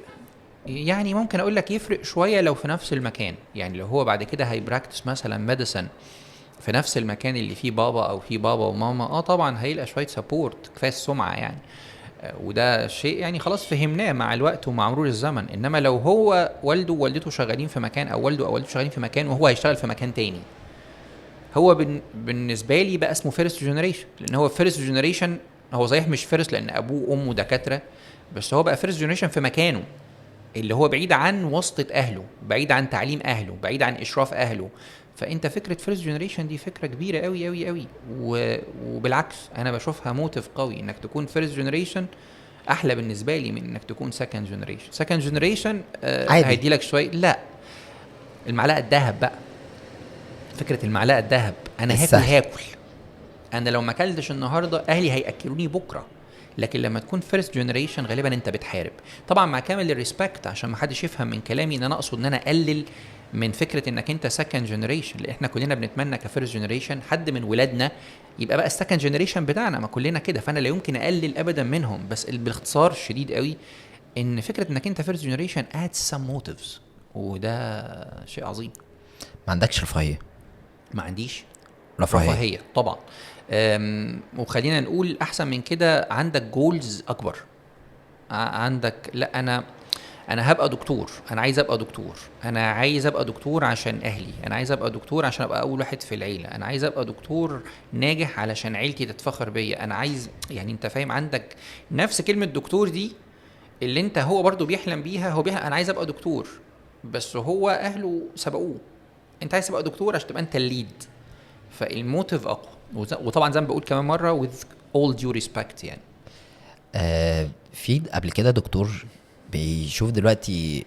يعني ممكن اقول لك يفرق شويه لو في نفس المكان، يعني لو هو بعد كده هيبراكتس مثلا ميديسن في نفس المكان اللي فيه بابا او فيه بابا وماما، طبعا هيلقى شويه سبورت كفايه السمعه يعني. وده شيء يعني خلاص فهمناه مع الوقت ومع مرور الزمن. انما لو هو والده ووالدته شغالين في مكان، او والده او والدته شغالين في مكان وهو هيشتغل في مكان تاني، هو بالنسبه لي بقى اسمه فيرست جنريشن، لان هو فيرست جنريشن. هو صحيح مش فيرست لان ابوه وامه دكاتره، بس هو بقى فيرست جنريشن في مكانه اللي هو بعيد عن واسطة أهله، بعيد عن تعليم أهله، بعيد عن إشراف أهله. فأنت فكرة فيرست جنريشن دي فكرة كبيرة قوي قوي قوي، وبالعكس أنا بشوفها موتيف قوي إنك تكون فيرست جنريشن، أحلى بالنسبة لي من إنك تكون سكند جنريشن. سكند جنريشن عادي. هيدي لك شوية، لا المعلقة الذهب بقى، فكرة المعلقة الذهب، أنا السهل. هاكل. أنا لو ما أكلتش النهاردة أهلي هيأكلوني بكرة. لكن لما تكون فيرست جنريشن غالبا انت بتحارب. طبعا مع كامل الريسبكت عشان ما حدش يفهم من كلامي ان انا اقصد ان انا اقلل من فكره انك انت سكند جنريشن، لان احنا كلنا بنتمنى كفيرست جنريشن حد من ولادنا يبقى بقى السكند جنريشن بتاعنا، ما كلنا كده، فانا لا يمكن اقلل ابدا منهم. بس باختصار شديد قوي ان فكره انك انت فيرست جنريشن adds some motives، وده شيء عظيم. ما عندكش رفاهية؟ ما عنديش رفاهية طبعا. وخلينا نقول احسن من كده، عندك جولز اكبر. عندك، لا انا هبقى دكتور، انا عايز ابقى دكتور، انا عايز ابقى دكتور عشان اهلي، انا عايز ابقى دكتور عشان ابقى اول واحد في العيله، انا عايز ابقى دكتور ناجح علشان عيلتي تتفخر بيا، انا عايز، يعني انت فاهم، عندك نفس كلمه دكتور دي اللي انت هو برضو بيحلم بيها، هو بيحلم انا عايز ابقى دكتور، بس هو اهله سبقوه. انت عايز تبقى دكتور عشان تبقى انت الليد، فالموتيف اقوى. وطبعا زي ما بقول كمان مره with all due respect يعني. في قبل كده دكتور بيشوف دلوقتي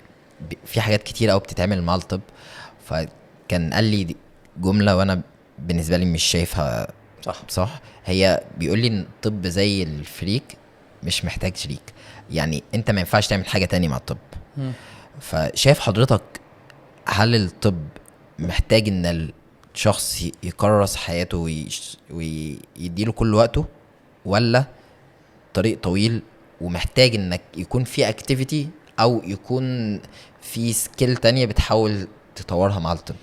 في حاجات كتير قوي بتتعمل مع الطب، فكان قال لي جملة وانا بالنسبة لي مش شايفها صح. هي بيقول لي ان الطب زي الفريك مش محتاج شريك، يعني انت ما ينفعش تعمل حاجة تاني مع الطب. فشايف حضرتك هل الطب محتاج ان الشخص يكرس حياته ويديله كل وقته، ولا طريق طويل ومحتاج انك يكون في اكتيفيتي او يكون في سكيل تانية بتحاول تطورها مع الطب؟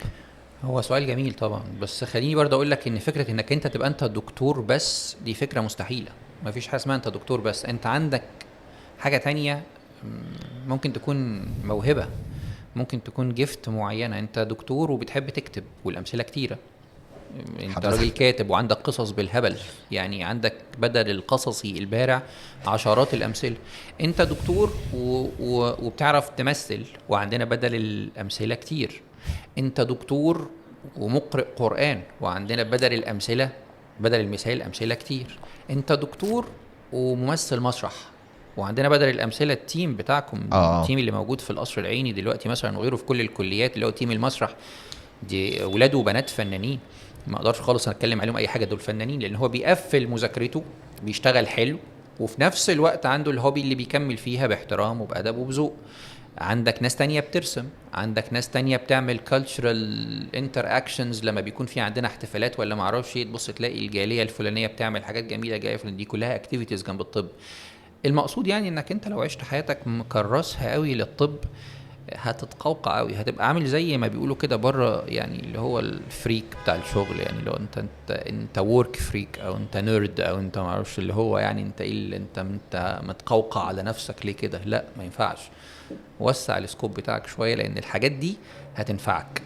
هو سؤال جميل طبعا، بس خليني برضه اقول لك ان فكره انك انت تبقى انت دكتور بس دي فكره مستحيله. ما فيش حاجه اسمها انت دكتور بس، انت عندك حاجه تانية، ممكن تكون موهبه، ممكن تكون جفت معينه. انت دكتور وبتحب تكتب والامثله كتيره، انت راجل كاتب وعندك قصص بالهبل، يعني عندك بدل القصصي البارع عشرات الامثله. انت دكتور وبتعرف تمثل، وعندنا بدل الامثله كتير. انت دكتور ومقرئ قرآن، وعندنا بدل المثال امثله كتير. انت دكتور وممثل مسرح، وعندنا بدل الامثله التيم بتاعكم، التيم اللي موجود في القصر العيني دلوقتي مثلا وغيره في كل الكليات، اللي هو تيم المسرح، دي ولاد وبنات فنانين، ما اقدرش خالص اتكلم عليهم اي حاجه، دول فنانين، لان هو بيقفل مذاكرته، بيشتغل حلو، وفي نفس الوقت عنده الهوبي اللي بيكمل فيها باحترام وبأدب وبذوق. عندك ناس تانية بترسم، عندك ناس تانية بتعمل cultural interactions، لما بيكون في عندنا احتفالات ولا معرفش ايه، تبص تلاقي الجالية الفلانية بتعمل حاجات جميلة جاية فلان، دي كلها activities جنب الطب. المقصود يعني انك انت لو عشت حياتك مكرسها قوي للطب هتتقوقع قوي، هتبقى عامل زي ما بيقولوا كده بره، يعني اللي هو الفريك بتاع الشغل، يعني لو انت ورك فريك، او انت نيرد، او انت ما اعرفش اللي هو يعني انت ايه اللي انت متقوقع على نفسك ليه كده؟ لا، ما ينفعش. وسع السكوب بتاعك شويه، لان الحاجات دي هتنفعك.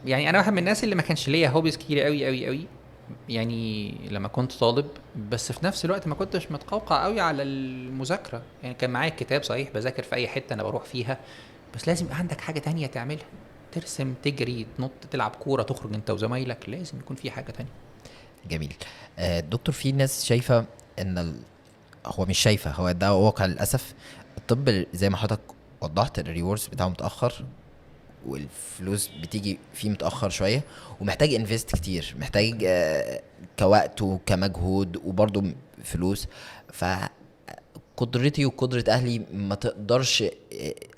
يعني انا واحد من الناس اللي ما كانش ليا هوبيز كتير قوي قوي قوي، يعني لما كنت طالب، بس في نفس الوقت ما كنتش متقوقع قوي على المذاكره، يعني كان معايا الكتاب صحيح، بذاكر في اي حته انا بروح فيها، بس لازم يبقى عندك حاجه تانية تعملها، ترسم، تجري، تنط، تلعب كوره، تخرج انت وزمايلك، لازم يكون في حاجه تانية. جميل. دكتور، في ناس شايفه ان هو مش شايفه، هو ده واقع للاسف. الطب زي ما حضرتك وضحت الريوردز بتاعه متاخر، والفلوس بتيجي فيه متاخر شويه، ومحتاج انفست كتير، محتاج كوقت وكمجهود وبرضه فلوس. فقدرتي وقدره اهلي ما تقدرش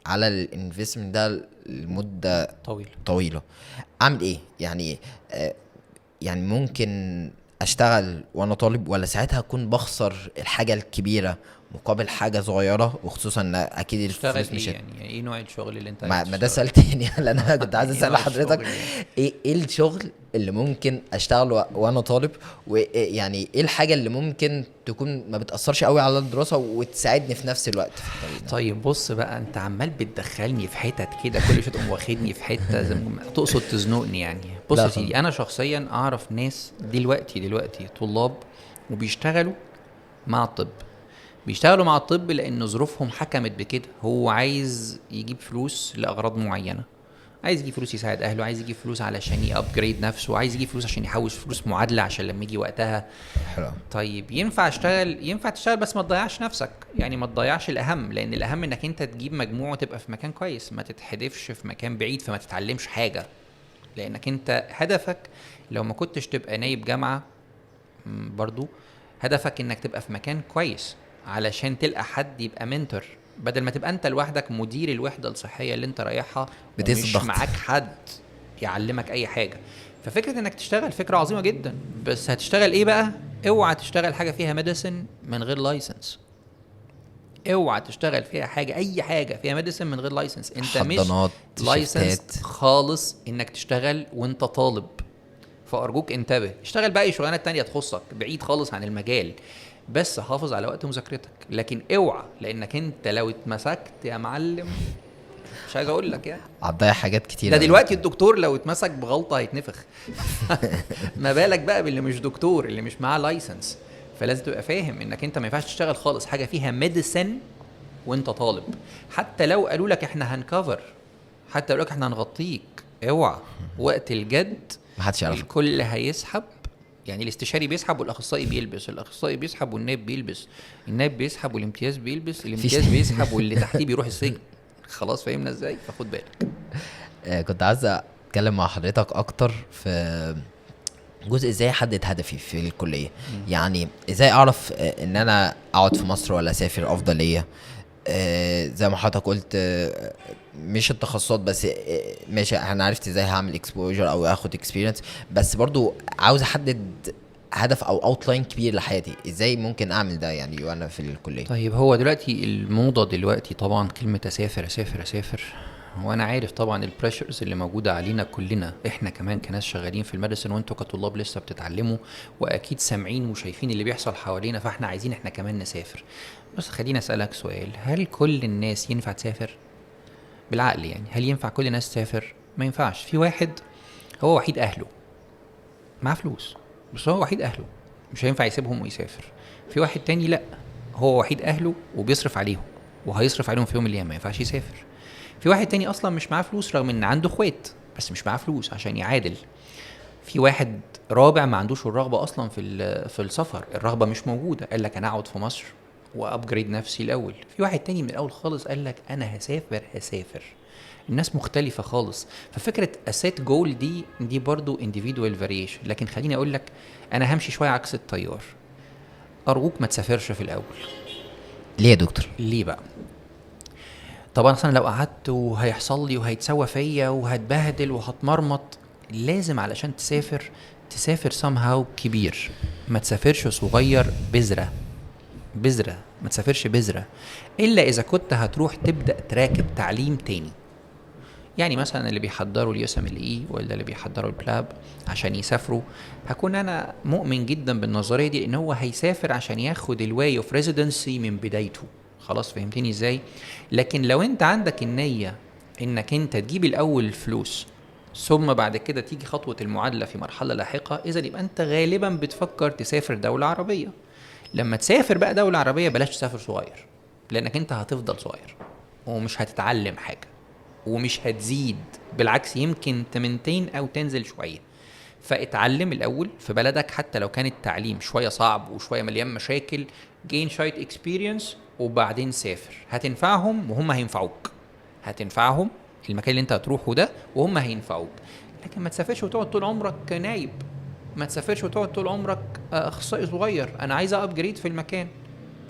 على الانفستمنت ده لمده طويله. اعمل ايه يعني؟ يعني ممكن اشتغل وانا طالب، ولا ساعتها اكون بخسر الحاجه الكبيره مقابل حاجه صغيره، وخصوصا ان اكيد تشتغل الفلوس مش ايه يعني؟ ايه نوع الشغل اللي انت ما عايز ما ده تشتغل؟ سؤال تاني. اللي انا كنت عايز ايه اسال نوع حضرتك، الشغل يعني؟ ايه الشغل اللي ممكن اشتغله وانا طالب، ويعني ايه الحاجه اللي ممكن تكون ما بتاثرش قوي على الدراسه وتساعدني في نفس الوقت في الطريق ده؟ طيب بص بقى، انت عمال بتدخلني في حتت كده، كل شويه تقوم واخدني في حته زي ما تقصد تزنقني يعني. بص لا يا خالص. سيدي، انا شخصيا اعرف ناس دلوقتي طلاب وبيشتغلوا مع الطب، بيشتغلوا مع الطب لان ظروفهم حكمت بكده، هو عايز يجيب فلوس لاغراض معينه، عايز يجيب فلوس يساعد اهله، عايز يجيب فلوس علشان يابجريد نفسه، عايز يجيب فلوس عشان يحوش فلوس معادله عشان لما يجي وقتها. حلو. طيب ينفع تشتغل بس ما تضيعش نفسك، يعني ما تضيعش الاهم، لان الاهم انك انت تجيب مجموع وتبقى في مكان كويس، ما تتحدفش في مكان بعيد فما تتعلمش حاجه، لانك انت هدفك لو ما كنتش تبقى نايب جامعه، برضو هدفك انك تبقى في مكان كويس علشان تلقى حد يبقى منتور، بدل ما تبقى انت لوحدك مدير الوحده الصحيه اللي انت رايحها بتقيس ومش الضغط. معاك حد يعلمك اي حاجه. ففكره انك تشتغل فكره عظيمه جدا، بس هتشتغل ايه بقى؟ اوعى تشتغل حاجه فيها ميديسن من غير لايسنس، اوعى تشتغل فيها حاجه، اي حاجه فيها ميديسن من غير لايسنس، انت مش حضانات، لايسنس شيفتات. خالص انك تشتغل وانت طالب. فارجوك انتبه، اشتغل بقى اي شغلانه تانية تخصك بعيد خالص عن المجال، بس حافظ على وقت مذاكرتك، لكن اوعى، لانك انت لو اتمسكت يا معلم مش عايز اقول لك يعني، هتضيع حاجات كتير ده أوي. دلوقتي الدكتور لو اتمسك بغلطه هيتنفخ ما بالك بقى باللي مش دكتور، اللي مش معاه لايسنس. فلازم تبقى فاهم انك انت ما ينفعش تشتغل خالص حاجه فيها ميديسن وانت طالب، حتى لو قالوا لك احنا هنكفر، حتى لو قالوا لك احنا هنغطيك، اوعى، وقت الجد محدش يعرف. الكل هيسحب، يعني الاستشاري بيسحب والاخصائي بيلبس، الاخصائي بيسحب والنائب بيلبس، النائب بيسحب والامتياز بيلبس، الامتياز بيسحب واللي تحتيه بيروح السجن. خلاص فهمنا ازاي؟ فخد بالك. كنت عايز اتكلم مع حضرتك اكتر في جزء ازاي احدد هدفي في الكليه. يعني ازاي اعرف ان انا اقعد في مصر ولا اسافر افضل ليا. زي ما حضرتك قلت، مش التخصصات بس، ماشي انا عرفت ازاي هعمل اكسبوجر او اخد اكسبيرينس، بس برضو عاوز احدد هدف او اوتلاين كبير لحياتي. ازاي ممكن اعمل ده يعني وانا في الكليه؟ طيب هو دلوقتي الموضة دلوقتي طبعا كلمة اسافر اسافر اسافر، وانا عارف طبعا البريشرز اللي موجودة علينا كلنا، احنا كمان كناس شغالين في المدرسة وانتوا كطلاب لسه بتتعلموا، واكيد سامعين وشايفين اللي بيحصل حوالينا، فاحنا عايزين احنا كمان نسافر. بس خليني اسألك سؤال، هل كل الناس ينفع تسافر؟ بالعقل يعني، هل ينفع كل الناس تسافر؟ ما ينفعش. في واحد هو وحيد اهله، معاه فلوس بس هو وحيد اهله، مش هينفع يسيبهم ويسافر. في واحد تاني لا، هو وحيد اهله وبيصرف عليهم وهيصرف عليهم في يوم من الايام، ما ينفعش يسافر. في واحد تاني اصلا مش معاه فلوس رغم ان عنده اخوات، بس مش معاه فلوس عشان يعادل. في واحد رابع ما عندوش الرغبه اصلا في السفر، الرغبه مش موجوده، قال لك انا اقعد في مصر وابجريد نفسي الاول. في واحد تاني من الاول خالص قال لك انا هسافر. الناس مختلفة خالص. ففكرة اسيت جول دي برضو individual variation. لكن خليني اقول لك انا همشي شوية عكس التيار. ارجوك ما تسافرش في الاول. ليه يا دكتور؟ ليه بقى؟ طبعا اصلا لو قعدت وهيحصل لي وهيتسوى فيا وهتبهدل وهتمرمط. لازم علشان تسافر somehow كبير، ما تسافرش صغير بذرة. ما تسافرش بذرة الا اذا كنت هتروح تبدأ تراكب تعليم تاني. يعني مثلا اللي بيحضروا اليوسم الاي ولا اللي بيحضروا البلاب عشان يسافروا، هكون انا مؤمن جدا بالنظريه دي ان هو هيسافر عشان ياخد الواي اوف ريزيدنسي من بدايته. خلاص فهمتني ازاي؟ لكن لو انت عندك النيه انك انت تجيب الاول الفلوس ثم بعد كده تيجي خطوه المعادله في مرحله لاحقه، اذا يبقى انت غالبا بتفكر تسافر دوله عربيه. لما تسافر بقى دوله عربيه بلاش تسافر صغير، لانك انت هتفضل صغير ومش هتتعلم حاجه ومش هتزيد، بالعكس يمكن تمنتين او تنزل شويه. فاتعلم الاول في بلدك حتى لو كان التعليم شويه صعب وشويه مليان مشاكل، جين شويه اكسبيرينس وبعدين سافر. هتنفعهم وهم هينفعوك، هتنفعهم المكان اللي انت هتروحه ده وهم هينفعوك. لكن ما تسافرش وتقعد طول عمرك نايب، ما تسافرش وتقعد طول عمرك اخصائي صغير انا عايز ابجريد في المكان.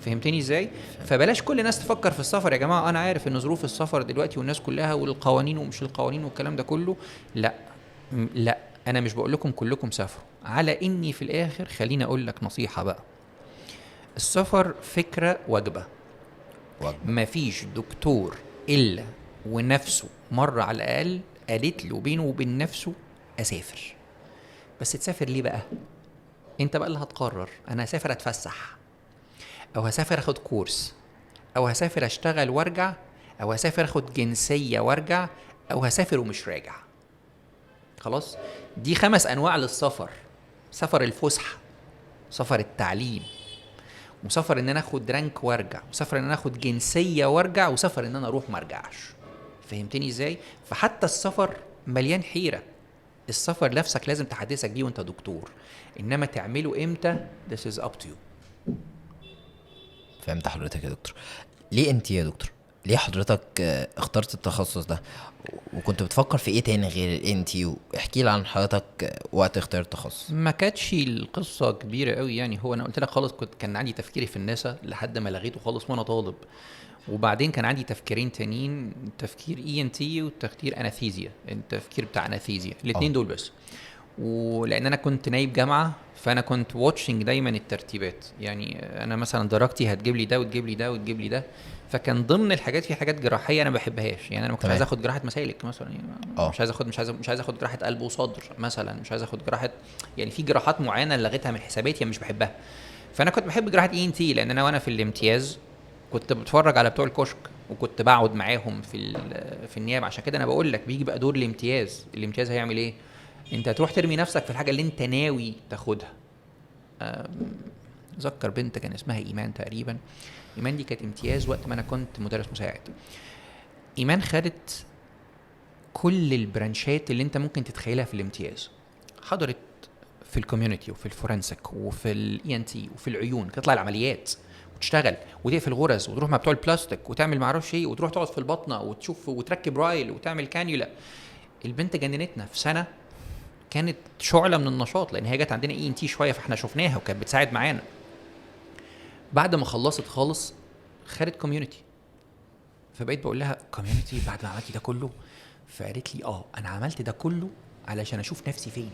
فهمتني ازاي؟ فبلاش كل الناس تفكر في السفر. يا جماعه انا عارف ان ظروف السفر دلوقتي والناس كلها والقوانين ومش القوانين والكلام ده كله، لا انا مش بقول لكم كلكم سافروا، على اني في الاخر خليني اقول لك نصيحه بقى. السفر فكره واجبه. مفيش دكتور الا ونفسه مره على الاقل قالت له بينه وبين نفسه اسافر. بس تسافر ليه بقى؟ انت بقى اللي هتقرر. انا هسافر اتفسح، او هسافر اخد كورس، او هسافر اشتغل وارجع، او هسافر اخد جنسية وارجع، او هسافر ومش راجع. خلاص؟ دي 5 انواع للسفر. سفر الفسحة، سفر التعليم، وسفر ان انا اخد رانك وارجع، وسفر ان انا اخد جنسية وارجع، وسفر ان انا اروح مرجعش. فهمتني ازاي؟ فحتى السفر مليان حيرة. السفر نفسك لازم تحدثك بيه وانت دكتور، انما تعمله امتى this is up to you. فهمت حضرتك يا دكتور. ليه انت يا دكتور، ليه حضرتك اخترت التخصص ده، وكنت بتفكر في ايه تاني غير انت؟ واحكي لي عن حضرتك وقت اختيار التخصص. ما كانتش القصه كبيره قوي يعني. هو انا قلت لك خالص كان عندي تفكيري في النساء لحد ما لغيته خالص وانا طالب. وبعدين كان عندي تفكيرين تانيين، تفكير اي ان تي وتفكير اناثيزيا، التفكير بتاع اناثيزيا الاثنين دول بس. ولان انا كنت نايب جامعه فانا كنت واتشنج دايما الترتيبات. يعني انا مثلا درجتي هتجيب لي ده وتجيب لي ده وتجيب لي ده، فكان ضمن الحاجات في حاجات جراحيه انا ما بحبهاش. يعني انا ما كنتش عايز اخد جراحه مسالك مثلا، يعني مش عايز اخد جراحه قلب وصدر مثلا، مش عايز اخد جراحه، يعني في جراحات معينه لغيتها من حساباتي مش بحبها. فانا كنت بحب جراحه اي ان تي، لان انا وانا في الامتياز كنت بتفرج على بتوع الكشك وكنت بقعد معاهم في النيابه. عشان كده انا بقول لك بيجي بقى دور الامتياز هيعمل ايه؟ انت هتروح ترمي نفسك في الحاجه اللي انت ناوي تاخدها. ذكر بنت كان اسمها ايمان تقريبا. ايمان دي كانت امتياز وقت ما انا كنت مدرس مساعد. ايمان خدت كل البرانشات اللي انت ممكن تتخيلها في الامتياز. حضرت في الكوميونتي وفي الفورنسك وفي الاي ان تي وفي العيون، تطلع العمليات وتشتغل وتقفل غرز وتروح مع بتوع البلاستيك وتعمل معرفش ايه، وتروح تقعد في البطنه وتشوف وتركب رايل وتعمل كانيولا. البنت جننتنا في سنه، كانت شعله من النشاط لان هي جت عندنا اي ان تي شويه فاحنا شفناها وكانت بتساعد معانا. بعد ما خلصت خالص خدت كوميونتي، فبقيت بقول لها كوميونتي بعد ما عملتي ده كله؟ فقالت لي انا عملت ده كله علشان اشوف نفسي فين.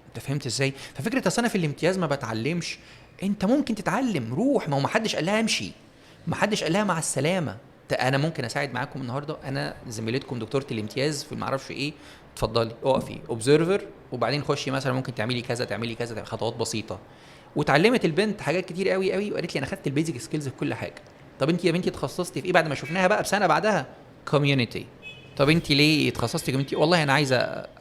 انت فهمت ازاي؟ ففكره اصل انا في الامتياز ما بتعلمش، انت ممكن تتعلم، روح. ما هو ما حدش قال لها امشي، ما حدش قال لها مع السلامه. انا ممكن اساعد معاكم النهارده، انا زميلتكم دكتوره الامتياز في المعرفش ايه، اتفضلي اقفي اوبزرفر وبعدين خشي مثلا ممكن تعملي كذا تعملي كذا، خطوات بسيطه. واتعلمت البنت حاجات كتير قوي قوي، وقالت لي انا خدت البيزك سكيلز في كل حاجه. طب انت يا بنتي اتخصصتي في ايه بعد ما شفناها بقى بسنه بعدها؟ كوميونتي. طب انت ليه اتخصصتي كوميونتي؟ والله انا عايزه،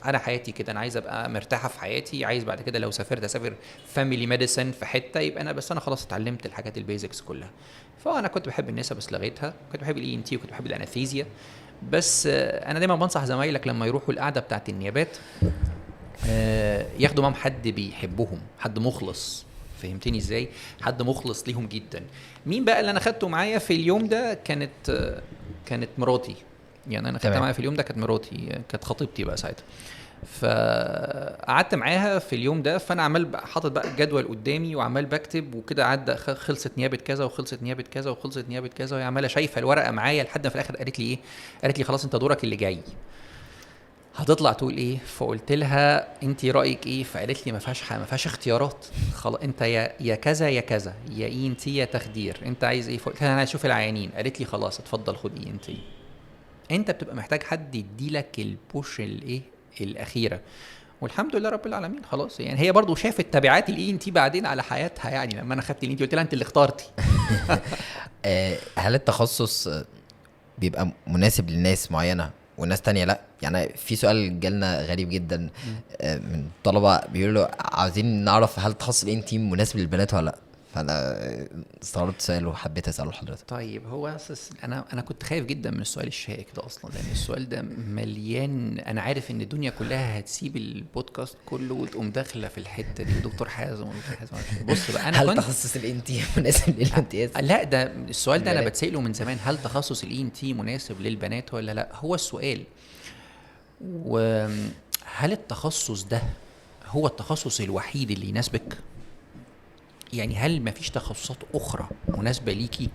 انا حياتي كده، انا عايزه ابقى مرتاحه في حياتي، عايز بعد كده لو سافرت اسافر فاميلي ميديسن في حته، يبقى انا بس انا خلاص اتعلمت الحاجات البيزكس كلها. فانا كنت بحب النساء بس لغيتها، كنت بحب الاي ان تي وكنت بحب الانستيزيا. بس انا دايما بنصح زمايلك لما يروحوا القعده بتاعت النيابات ياخدوا معاهم حد بيحبهم، حد مخلص. فهمتني ازاي؟ حد مخلص ليهم جدا. مين بقى اللي انا خدته معايا في اليوم ده؟ كانت مراتي. يعني انا خدتها تمام. معايا في اليوم ده، كانت مراتي، كانت خطيبتي بقى ساعتها. فقعدت معاها في اليوم ده، فانا عمال بقى حاطط بقى الجدول قدامي وعمال بكتب وكده. عدى خلصت نيابه كذا وخلصت نيابه كذا وخلصت نيابه كذا، وهي عماله شايفه الورقه معايا لحد ما في الاخر قالت لي ايه؟ قالت لي خلاص انت دورك اللي جاي، هتطلع تقول ايه؟ فقلت لها انت رايك ايه؟ فقالت لي ما فيهاش اختيارات، خلاص انت يا كذا يا كذا، يا اي ان تي يا تخدير، انت عايز ايه؟ فقلت لها انا اشوف العيانين. قالت لي خلاص اتفضل خد اي ان تي. انت بتبقى محتاج حد يديلك البوش الايه الاخيره. والحمد لله رب العالمين خلاص. يعني هي برضو شافت تبعات الاي ان تي بعدين على حياتها. يعني لما انا خدت الاي ان تي قلت لها انت اللي اخترتي. هل التخصص بيبقى مناسب لناس معينة وناس تانية لا؟ يعني في سؤال جالنا غريب جدا من طلبة بيقولوا عاوزين نعرف هل تخصص الانتيم مناسب للبنات ولا لا. فانا استغربت سؤال وحبيت اساله لحضرتك. طيب هو انا كنت خايف جدا من السؤال الشائك ده اصلا، لان السؤال ده مليان. انا عارف ان الدنيا كلها هتسيب البودكاست كله وتقوم داخله في الحته دي، دكتور حازم ودكتور حازم. بص بقى، انا هل كنت تخصص الانتيم مناسب للامتياز؟ لا، ده السؤال ده انا البنات. بتساله من زمان، هل تخصص الاي ان تي مناسب للبنات ولا لا؟ هو السؤال. وهل التخصص ده هو التخصص الوحيد اللي يناسبك؟ يعني هل مفيش تخصصات اخرى مناسبه ليكي؟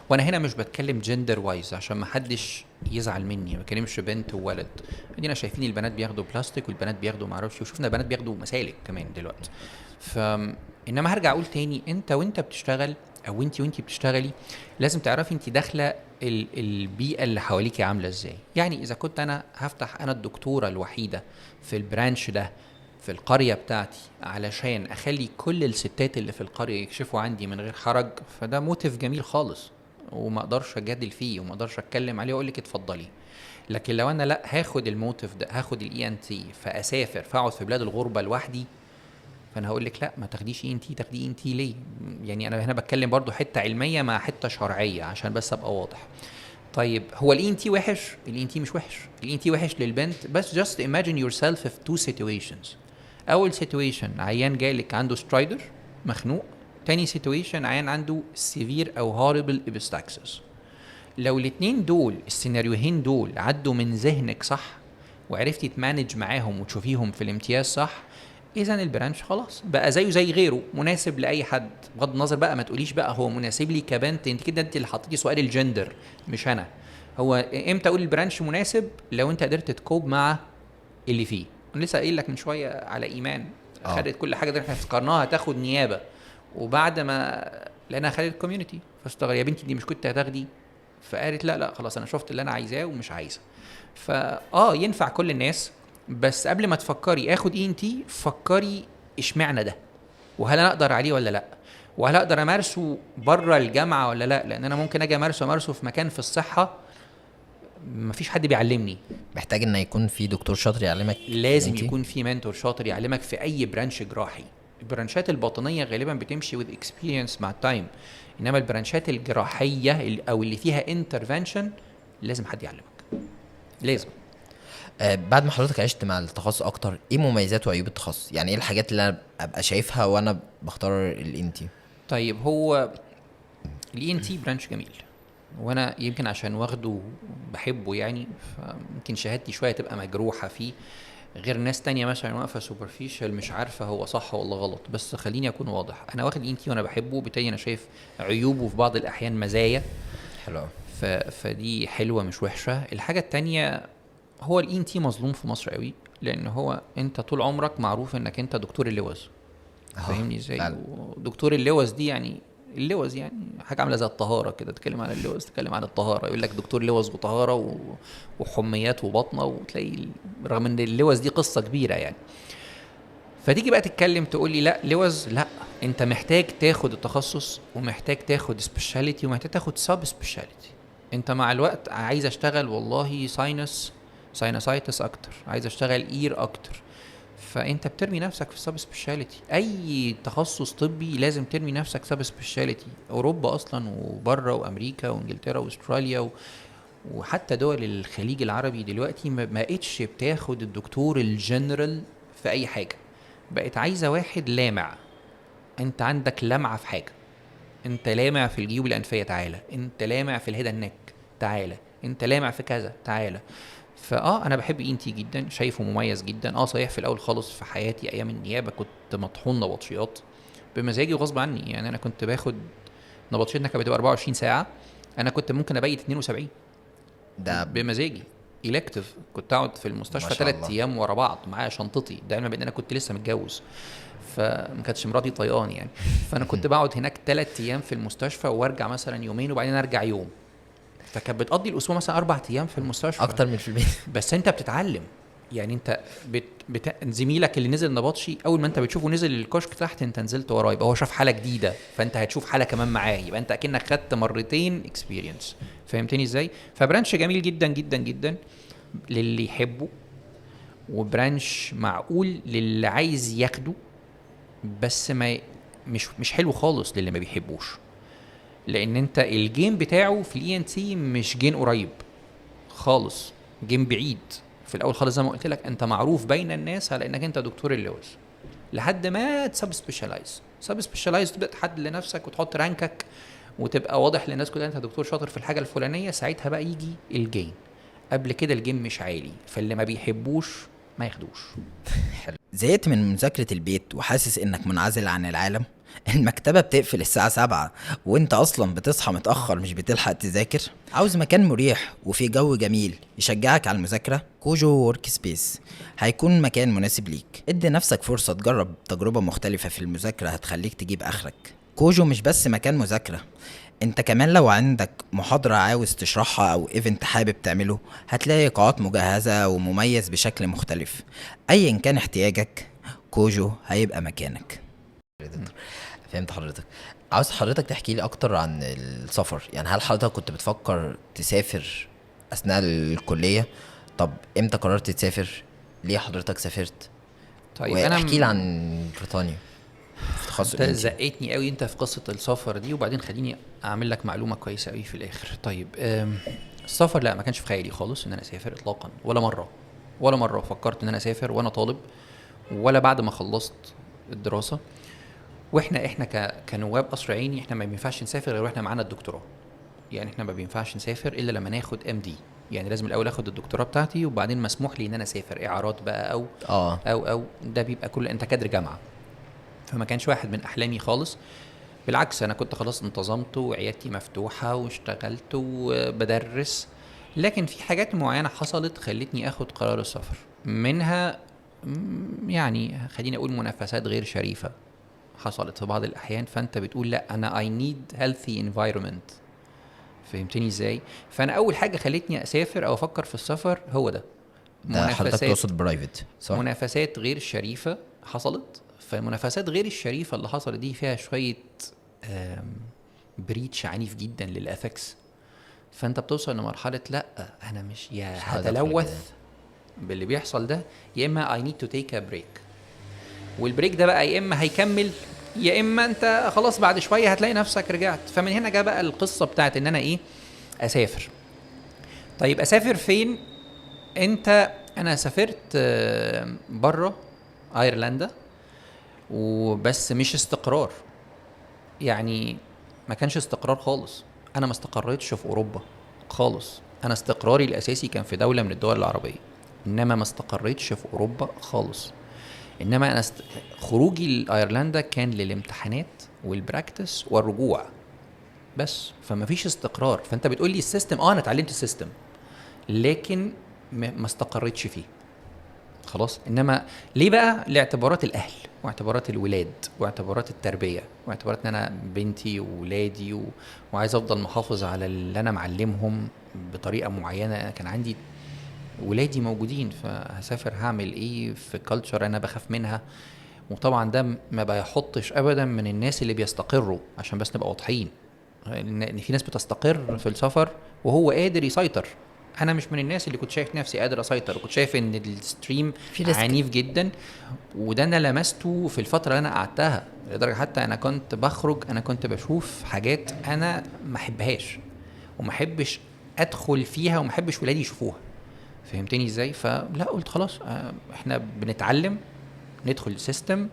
وانا هنا مش بتكلم جندر وايز عشان ما حدش يزعل مني، ما بتكلمش بنت وولد. ادينا شايفين البنات بياخدوا بلاستيك والبنات بياخدوا معرفش، وشفنا البنات بياخدوا مسالك كمان دلوقتي. انما هرجع اقول تاني، انت وانت بتشتغل او وانت بتشتغلي لازم تعرفي انت داخله البيئه اللي حواليكي عامله ازاي. يعني اذا كنت انا هفتح انا الدكتوره الوحيده في البرانش ده في القرية بتاعتي علشان اخلي كل الستات اللي في القرية يكشفوا عندي من غير حرج، فده موتيف جميل خالص وما اقدرش اجادل فيه وما اقدرش اتكلم عليه واقول لك اتفضلي. لكن لو انا لا هاخد الموتيف ده، هاخد الاي ان تي فاسافر فاقعد في بلاد الغربة لوحدي، فانا هقول لك لا ما تاخديش اي ان تي. تاخدي اي ان تي ليه؟ يعني انا هنا بتكلم برضو حتة علمية مع حتة شرعية عشان بس ابقى واضح. طيب هو الاي ان تي وحش؟ الاي ان تي مش وحش. الاي ان تي وحش للبنت بس just imagine yourself في two situations. اول سيتويشن عيان جالك عنده سترايدر مخنوق، تاني سيتويشن عيان عنده سيفير او هوربل ابستاكسس. لو الاتنين دول السيناريوهين دول عدوا من ذهنك صح وعرفتي تمانج معاهم وتشوفيهم في الامتياز صح، اذا البرانش خلاص بقى زيه زي غيره، مناسب لاي حد. بغض النظر بقى ما تقوليش بقى هو مناسب لي كبنت، انت كده انت اللي حطيتي سؤال الجندر مش انا. هو امتى اقول البرانش مناسب؟ لو انت قدرت تكوب مع اللي فيه. انا لسه قايل لك من شويه على ايمان خدت كل حاجه دي احنا افتكرناها هتاخد نيابه، وبعد ما لانها خدت كوميونتي فاستغرب يا بنتي دي مش كنت هتاخدي؟ فقالت لا خلاص انا شفت اللي انا عايزاه ومش عايزه. ينفع كل الناس، بس قبل ما تفكري اخد اي ان تي فكري اشمعنى ده، وهل انا اقدر عليه ولا لا، وهل اقدر امارسه بره الجامعه ولا لا. لان انا ممكن اجي امارسه في مكان في الصحه مفيش حد بيعلمني. محتاج ان يكون في دكتور شاطر يعلمك. لازم يكون في منتور شاطر يعلمك في اي برانش جراحي. البرانشات الباطنيه غالبا بتمشي with experience مع التايم، انما البرانشات الجراحيه او اللي فيها انترفنشن لازم حد يعلمك، لازم. بعد ما حضرتك عشت مع التخصص اكتر، ايه مميزات وعيوب التخصص؟ يعني ايه الحاجات اللي انا ابقى شايفها وانا بختار الانتي؟ طيب هو الاي ان تي برانش جميل، وانا يمكن عشان واخده بحبه يعني، فممكن شهادتي شويه تبقى مجروحه فيه غير ناس تانية مثلا واقفه سوبرفيشال مش عارفه هو صح ولا غلط. بس خليني اكون واضح، انا واخد اي ان تي وانا بحبه، وبالتالي انا شايف عيوبه في بعض الاحيان مزايا. حلو. فدي حلوه مش وحشه. الحاجه التانية هو الاي ان تي مظلوم في مصر قوي، لان هو انت طول عمرك معروف انك انت دكتور اللوز. فاهمني ازاي؟ دكتور اللوز دي يعني اللوز يعني حاجه عامله زي الطهاره كده، تتكلم عن اللوز تتكلم عن الطهاره، يقول لك دكتور لوز وطهاره وحميات وبطنه، وتلاقي رغم ان اللوز دي قصه كبيره يعني. فتيجي بقى تتكلم تقول لي لا لوز، لا انت محتاج تاخد التخصص ومحتاج تاخد سبيشاليتي ومحتاج تاخد سب سبيشاليتي. انت مع الوقت عايز اشتغل والله ساينس ساينوسايتس اكتر، عايز اشتغل اير اكتر. فانت بترمي نفسك في السب سبيشاليتي. اي تخصص طبي لازم ترمي نفسك سب سبيشاليتي. اوروبا اصلا وبره وامريكا وانجلترا واستراليا وحتى دول الخليج العربي دلوقتي ما بقتش بتاخد الدكتور الجنرال في اي حاجه، بقت عايزه واحد لامع. انت عندك لمعه في حاجه، انت لامع في الجيوب الانفيه، تعالى. انت لامع في الهيد النك، تعالى. انت لامع في كذا، تعالى. انا بحب انتي جدا، شايفه مميز جدا. صحيح في الاول خالص في حياتي ايام النيابه كنت مطحون نبطشيات بمزاجي وغصب عني. يعني انا كنت باخد نبطشيتنا كانت بتبقى 24 ساعه، انا كنت ممكن ابيت 72 ده بمزاجي. إلكتيف كنت اقعد في ما المستشفى شاء 3 الله. ايام ورا بعض معايا شنطتي، ده علما بان انا كنت لسه متجوز، فما كانتش مراتي طيقان يعني. فانا كنت بقعد هناك 3 ايام في المستشفى وارجع مثلا يومين وبعدين ارجع يوم. فكانت بتقضي الاسبوع مثلا 4 ايام في المستشفى. اكتر من في البيت. بس انت بتتعلم. يعني انت زميلك اللي نزل نبطشي اول ما انت بتشوفه نزل الكشك تحت انت نزلت وراه، يبقى هو شاف حاله جديده، فانت هتشوف حاله كمان معاه، يبقى انت اكنك خدت مرتين اكسبيرينس. فهمتني ازاي؟ فبرانش جميل جدا جدا جدا للي يحبه، وبرانش معقول للي عايز ياخده، بس ما مش حلو خالص للي ما بيحبوش. لان انت الجيم بتاعه في الاي ان تي مش جين قريب خالص، جيم بعيد. في الاول خالص زي ما قلت لك انت معروف بين الناس على انك انت دكتور اللوز، لحد ما تسب سبيشالايز تبدا تحدد لنفسك وتحط رانكك وتبقى واضح للناس كلها انت دكتور شاطر في الحاجه الفلانيه. ساعتها بقى يجي الجين. قبل كده الجيم مش عالي، فاللي ما بيحبوش ما ياخدوش. زهقت من مذاكرة البيت وحاسس انك منعزل عن العالم؟ المكتبة بتقفل الساعة 7 وانت اصلا بتصحى متأخر مش بتلحق تذاكر. عاوز مكان مريح وفي جو جميل يشجعك على المذاكرة؟ كوجو وورك سبيس هيكون مكان مناسب ليك. ادي نفسك فرصة تجرب تجربة مختلفة في المذاكرة هتخليك تجيب اخرك. كوجو مش بس مكان مذاكرة، انت كمان لو عندك محاضرة عاوز تشرحها او ايفنت حابب تعمله هتلاقي قاعات مجهزة ومميز بشكل مختلف. ايا كان احتياجك كوجو هيبقى مكانك. فهمت حضرتك. عاوز حضرتك تحكي لي اكتر عن السفر. يعني هل حضرتك كنت بتفكر تسافر اثناء الكلية؟ طب امتى قررت تسافر؟ ليه حضرتك سافرت؟ طيب انا واحكي لي عن بريطانيا في تخصص انت الانتي. زقتني قوي انت في قصه السفر دي، وبعدين خليني اعمل لك معلومه كويسه قوي في الاخر. طيب السفر لا، ما كانش في خيالي خالص ان انا اسافر اطلاقا، ولا مره فكرت ان انا اسافر وانا طالب، ولا بعد ما خلصت الدراسه. واحنا كنواب قصر عيني احنا ما بينفعش نسافر غير واحنا معانا الدكتوراه. يعني احنا ما بينفعش نسافر الا لما ناخد ام دي. يعني لازم الاول اخد الدكتوراه بتاعتي وبعدين مسموح لي ان انا اسافر اعارات بقى او ده بيبقى كل انت كادر جامعه. فما كانش واحد من احلامي خالص. بالعكس انا كنت خلاص انتظمت وعيادتي مفتوحه واشتغلت وبدرس، لكن في حاجات معينه حصلت خلتني اخد قرار السفر. منها يعني خليني اقول منافسات غير شريفه حصلت في بعض الاحيان، فانت بتقول لا انا I need healthy environment. فهمتني ازاي؟ فانا اول حاجه خلتني اسافر او افكر في السفر هو ده حضرتك تقصد برايفت صح؟ منافسات غير شريفه حصلت. فالمنافسات غير الشريفه اللي حصلت دي فيها شويه بريتش عنيف جدا للاثكس. فانت بتوصل لمرحله لا انا مش يا هتلوث باللي بيحصل ده، يا اما I need to take a break. والبريك ده بقى يا اما هيكمل يا اما انت خلاص بعد شويه هتلاقي نفسك رجعت. فمن هنا جاء بقى القصه بتاعت ان انا اسافر. طيب اسافر فين؟ انا سافرت بره ايرلندا، وبس مش استقرار. يعني ما كانش استقرار خالص. انا ما استقريتش في اوروبا خالص. انا استقراري الاساسي كان في دوله من الدول العربيه، انما ما استقريتش في اوروبا خالص. انما انا خروجي لايرلندا كان للامتحانات والبراكتس والرجوع بس. فما فيش استقرار. فانت بتقول لي السيستم، انا اتعلمت السيستم لكن ما استقريتش فيه خلاص. انما ليه بقى؟ لاعتبارات الاهل واعتبارات الولاد واعتبارات التربيه واعتبارات ان انا بنتي وولادي وعايز افضل محافظ على اللي انا معلمهم بطريقه معينه. كان عندي ولادي موجودين، فهسافر هعمل ايه في كلتشر انا بخاف منها؟ وطبعا ده ما بيحطش ابدا من الناس اللي بيستقروا، عشان بس نبقى واضحين ان في ناس بتستقر في السفر وهو قادر يسيطر انا مش من الناس اللي كنت شايف نفسي قادر اسيطر، وكنت شايف ان الستريم في ريسك. عنيف جدا. وده انا لمسته في الفتره اللي انا قعدتها، لدرجه حتى انا كنت بخرج، انا كنت بشوف حاجات انا ما احبهاش وما احبش ادخل فيها وما احبش ولادي يشوفوها. فهمتني ازاي؟ فلا، قلت خلاص، احنا بنتعلم، ندخل السيستم،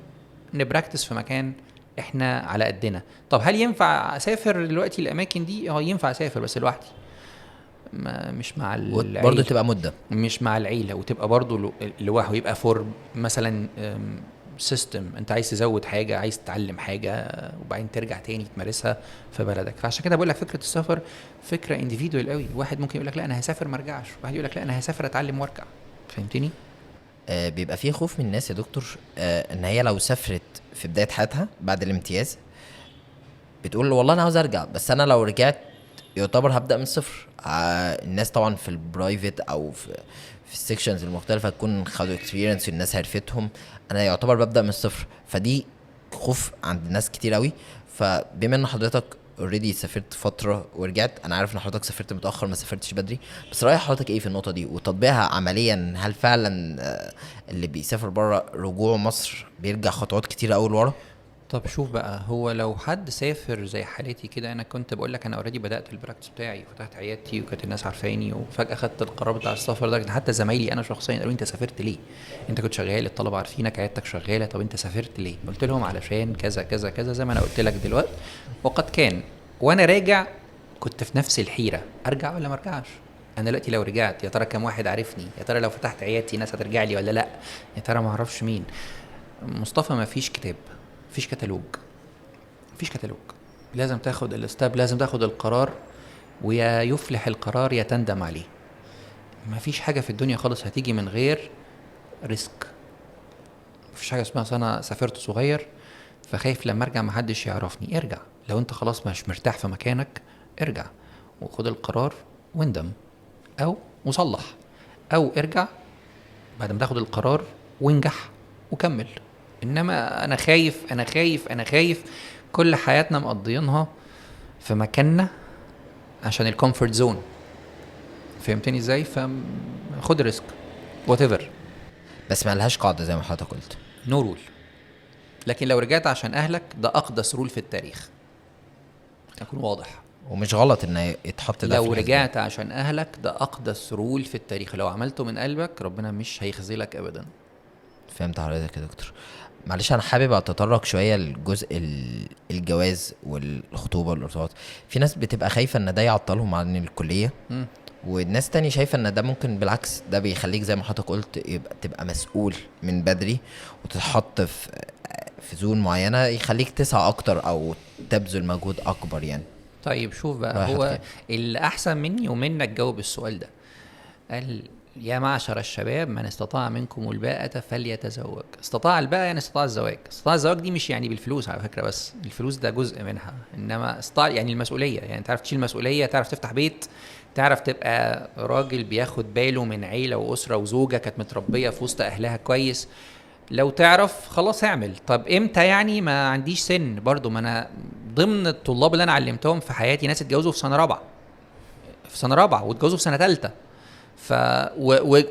نبراكتس في مكان احنا على قدنا. طب هل ينفع اسافر دلوقتي الاماكن دي؟ ينفع اسافر بس لوحدي، مش مع برضه العيلة، تبقى مده. مش مع العيله، وتبقى برضو لوحده، يبقى فور مثلا سيستم، انت عايز تزود حاجه، عايز تتعلم حاجه، وبعدين ترجع تاني تمارسها في بلدك. فعشان كده بقول لك فكره السفر فكره انديفيدوال قوي. واحد ممكن يقول لك لا انا هسافر ما ارجعش، واحد يقول لك لا انا هسافر اتعلم وارجع. فهمتني؟ بيبقى فيه خوف من الناس يا دكتور، ان هي لو سافرت في بدايه حياتها بعد الامتياز بتقول والله انا عاوز ارجع، بس انا لو رجعت يعتبر هبدا من الصفر. الناس طبعا في البرايفت او في السكشنز المختلفه تكون خدوا اكسبيرينس والناس عرفتهم، انا يعتبر ببدا من الصفر. فدي خوف عند ناس كتير قوي. فبما ان حضرتك اوريدي سافرت فتره ورجعت، انا عارف ان حضرتك سافرت متاخر ما سافرتش بدري، بس رايح حضرتك ايه في النقطه دي وتطبيقها عمليا؟ هل فعلا اللي بيسافر بره رجوعه مصر بيرجع خطوات كتير قوي لورا؟ طب شوف بقى، هو لو حد سافر زي حالتي كده، انا كنت بقول لك انا اوريدي بدات البراكتس بتاعي وفتحت عيادتي وكانت الناس عارفاني، وفجاه خدت القرار بتاع السفر ده. حتى زمايلي انا شخصيا قالوا انت سافرت ليه؟ انت كنت شغال، الطلبه عارفينك، عيادتك شغاله، طب انت سافرت ليه؟ قلت لهم علشان كذا كذا كذا زي ما انا قلت لك دلوقتي. وقد كان وانا راجع كنت في نفس الحيره، ارجع ولا ما ارجعش؟ انا دلوقتي لو رجعت يا ترى كام واحد عارفني؟ يا ترى لو فتحت عيادتي ناس هترجع لي ولا لا؟ يا ترى ما اعرفش مين. مصطفى ما فيش كتاب، مفيش كتالوج، مفيش كتالوج. لازم تاخد الاستاب، لازم تاخد القرار، ويا يفلح القرار يا تندم عليه. مفيش حاجة في الدنيا خالص هتيجي من غير ريسك. مفيش حاجة اسمها انا سافرت صغير فخايف لما ارجع محدش يعرفني. ارجع، لو انت خلاص مش مرتاح في مكانك ارجع وخد القرار واندم، او وصلح، او ارجع بعد ما تاخد القرار وانجح وكمل. انما انا خايف انا خايف انا خايف، كل حياتنا مقضيينها في مكاننا عشان الكومفورت زون. فهمتني ازاي؟ فخد ريسك وات ايفر. بس ما لهاش قاعده زي ما حضرتك قلت. نو رول. لكن لو رجعت عشان اهلك ده اقدس رول في التاريخ، اكون واضح. ومش غلط ان يتحط ده لو في الحسبان. رجعت عشان اهلك ده اقدس رول في التاريخ، لو عملته من قلبك ربنا مش هيخذلك ابدا. فهمت حضرتك يا دكتور. معلش انا حابب اتطرق شويه لجزء الجواز والخطوبه والارتباط. في ناس بتبقى خايفه ان ده يعطلهم عن الكليه، والناس تاني شايفه ان ده ممكن بالعكس ده بيخليك زي ما حضرتك قلت تبقى مسؤول من بدري، وتتحط في زون معينه يخليك تسعى اكتر او تبذل مجهود اكبر يعني. طيب شوف بقى، هو اللي احسن مني ومنك جاوب السؤال ده. قال يا معشر الشباب من استطاع منكم الباءة فليتزوج. استطاع الباءة يعني استطاع الزواج. استطاع الزواج دي مش يعني بالفلوس على فكرة، بس الفلوس ده جزء منها، انما استطاع يعني المسؤولية، يعني تعرف تشيل مسؤولية، تعرف تفتح بيت، تعرف تبقى راجل بياخد باله من عيلة وأسرة وزوجة كانت متربية في وسط أهلها كويس. لو تعرف خلاص اعمل. طب امتى يعني؟ ما عنديش سن برضو، ما انا ضمن الطلاب اللي انا علمتهم في حياتي ناس اتجوزوا في سنة رابعة، في سنة رابعة، واتجوزوا في سنة ثالثة،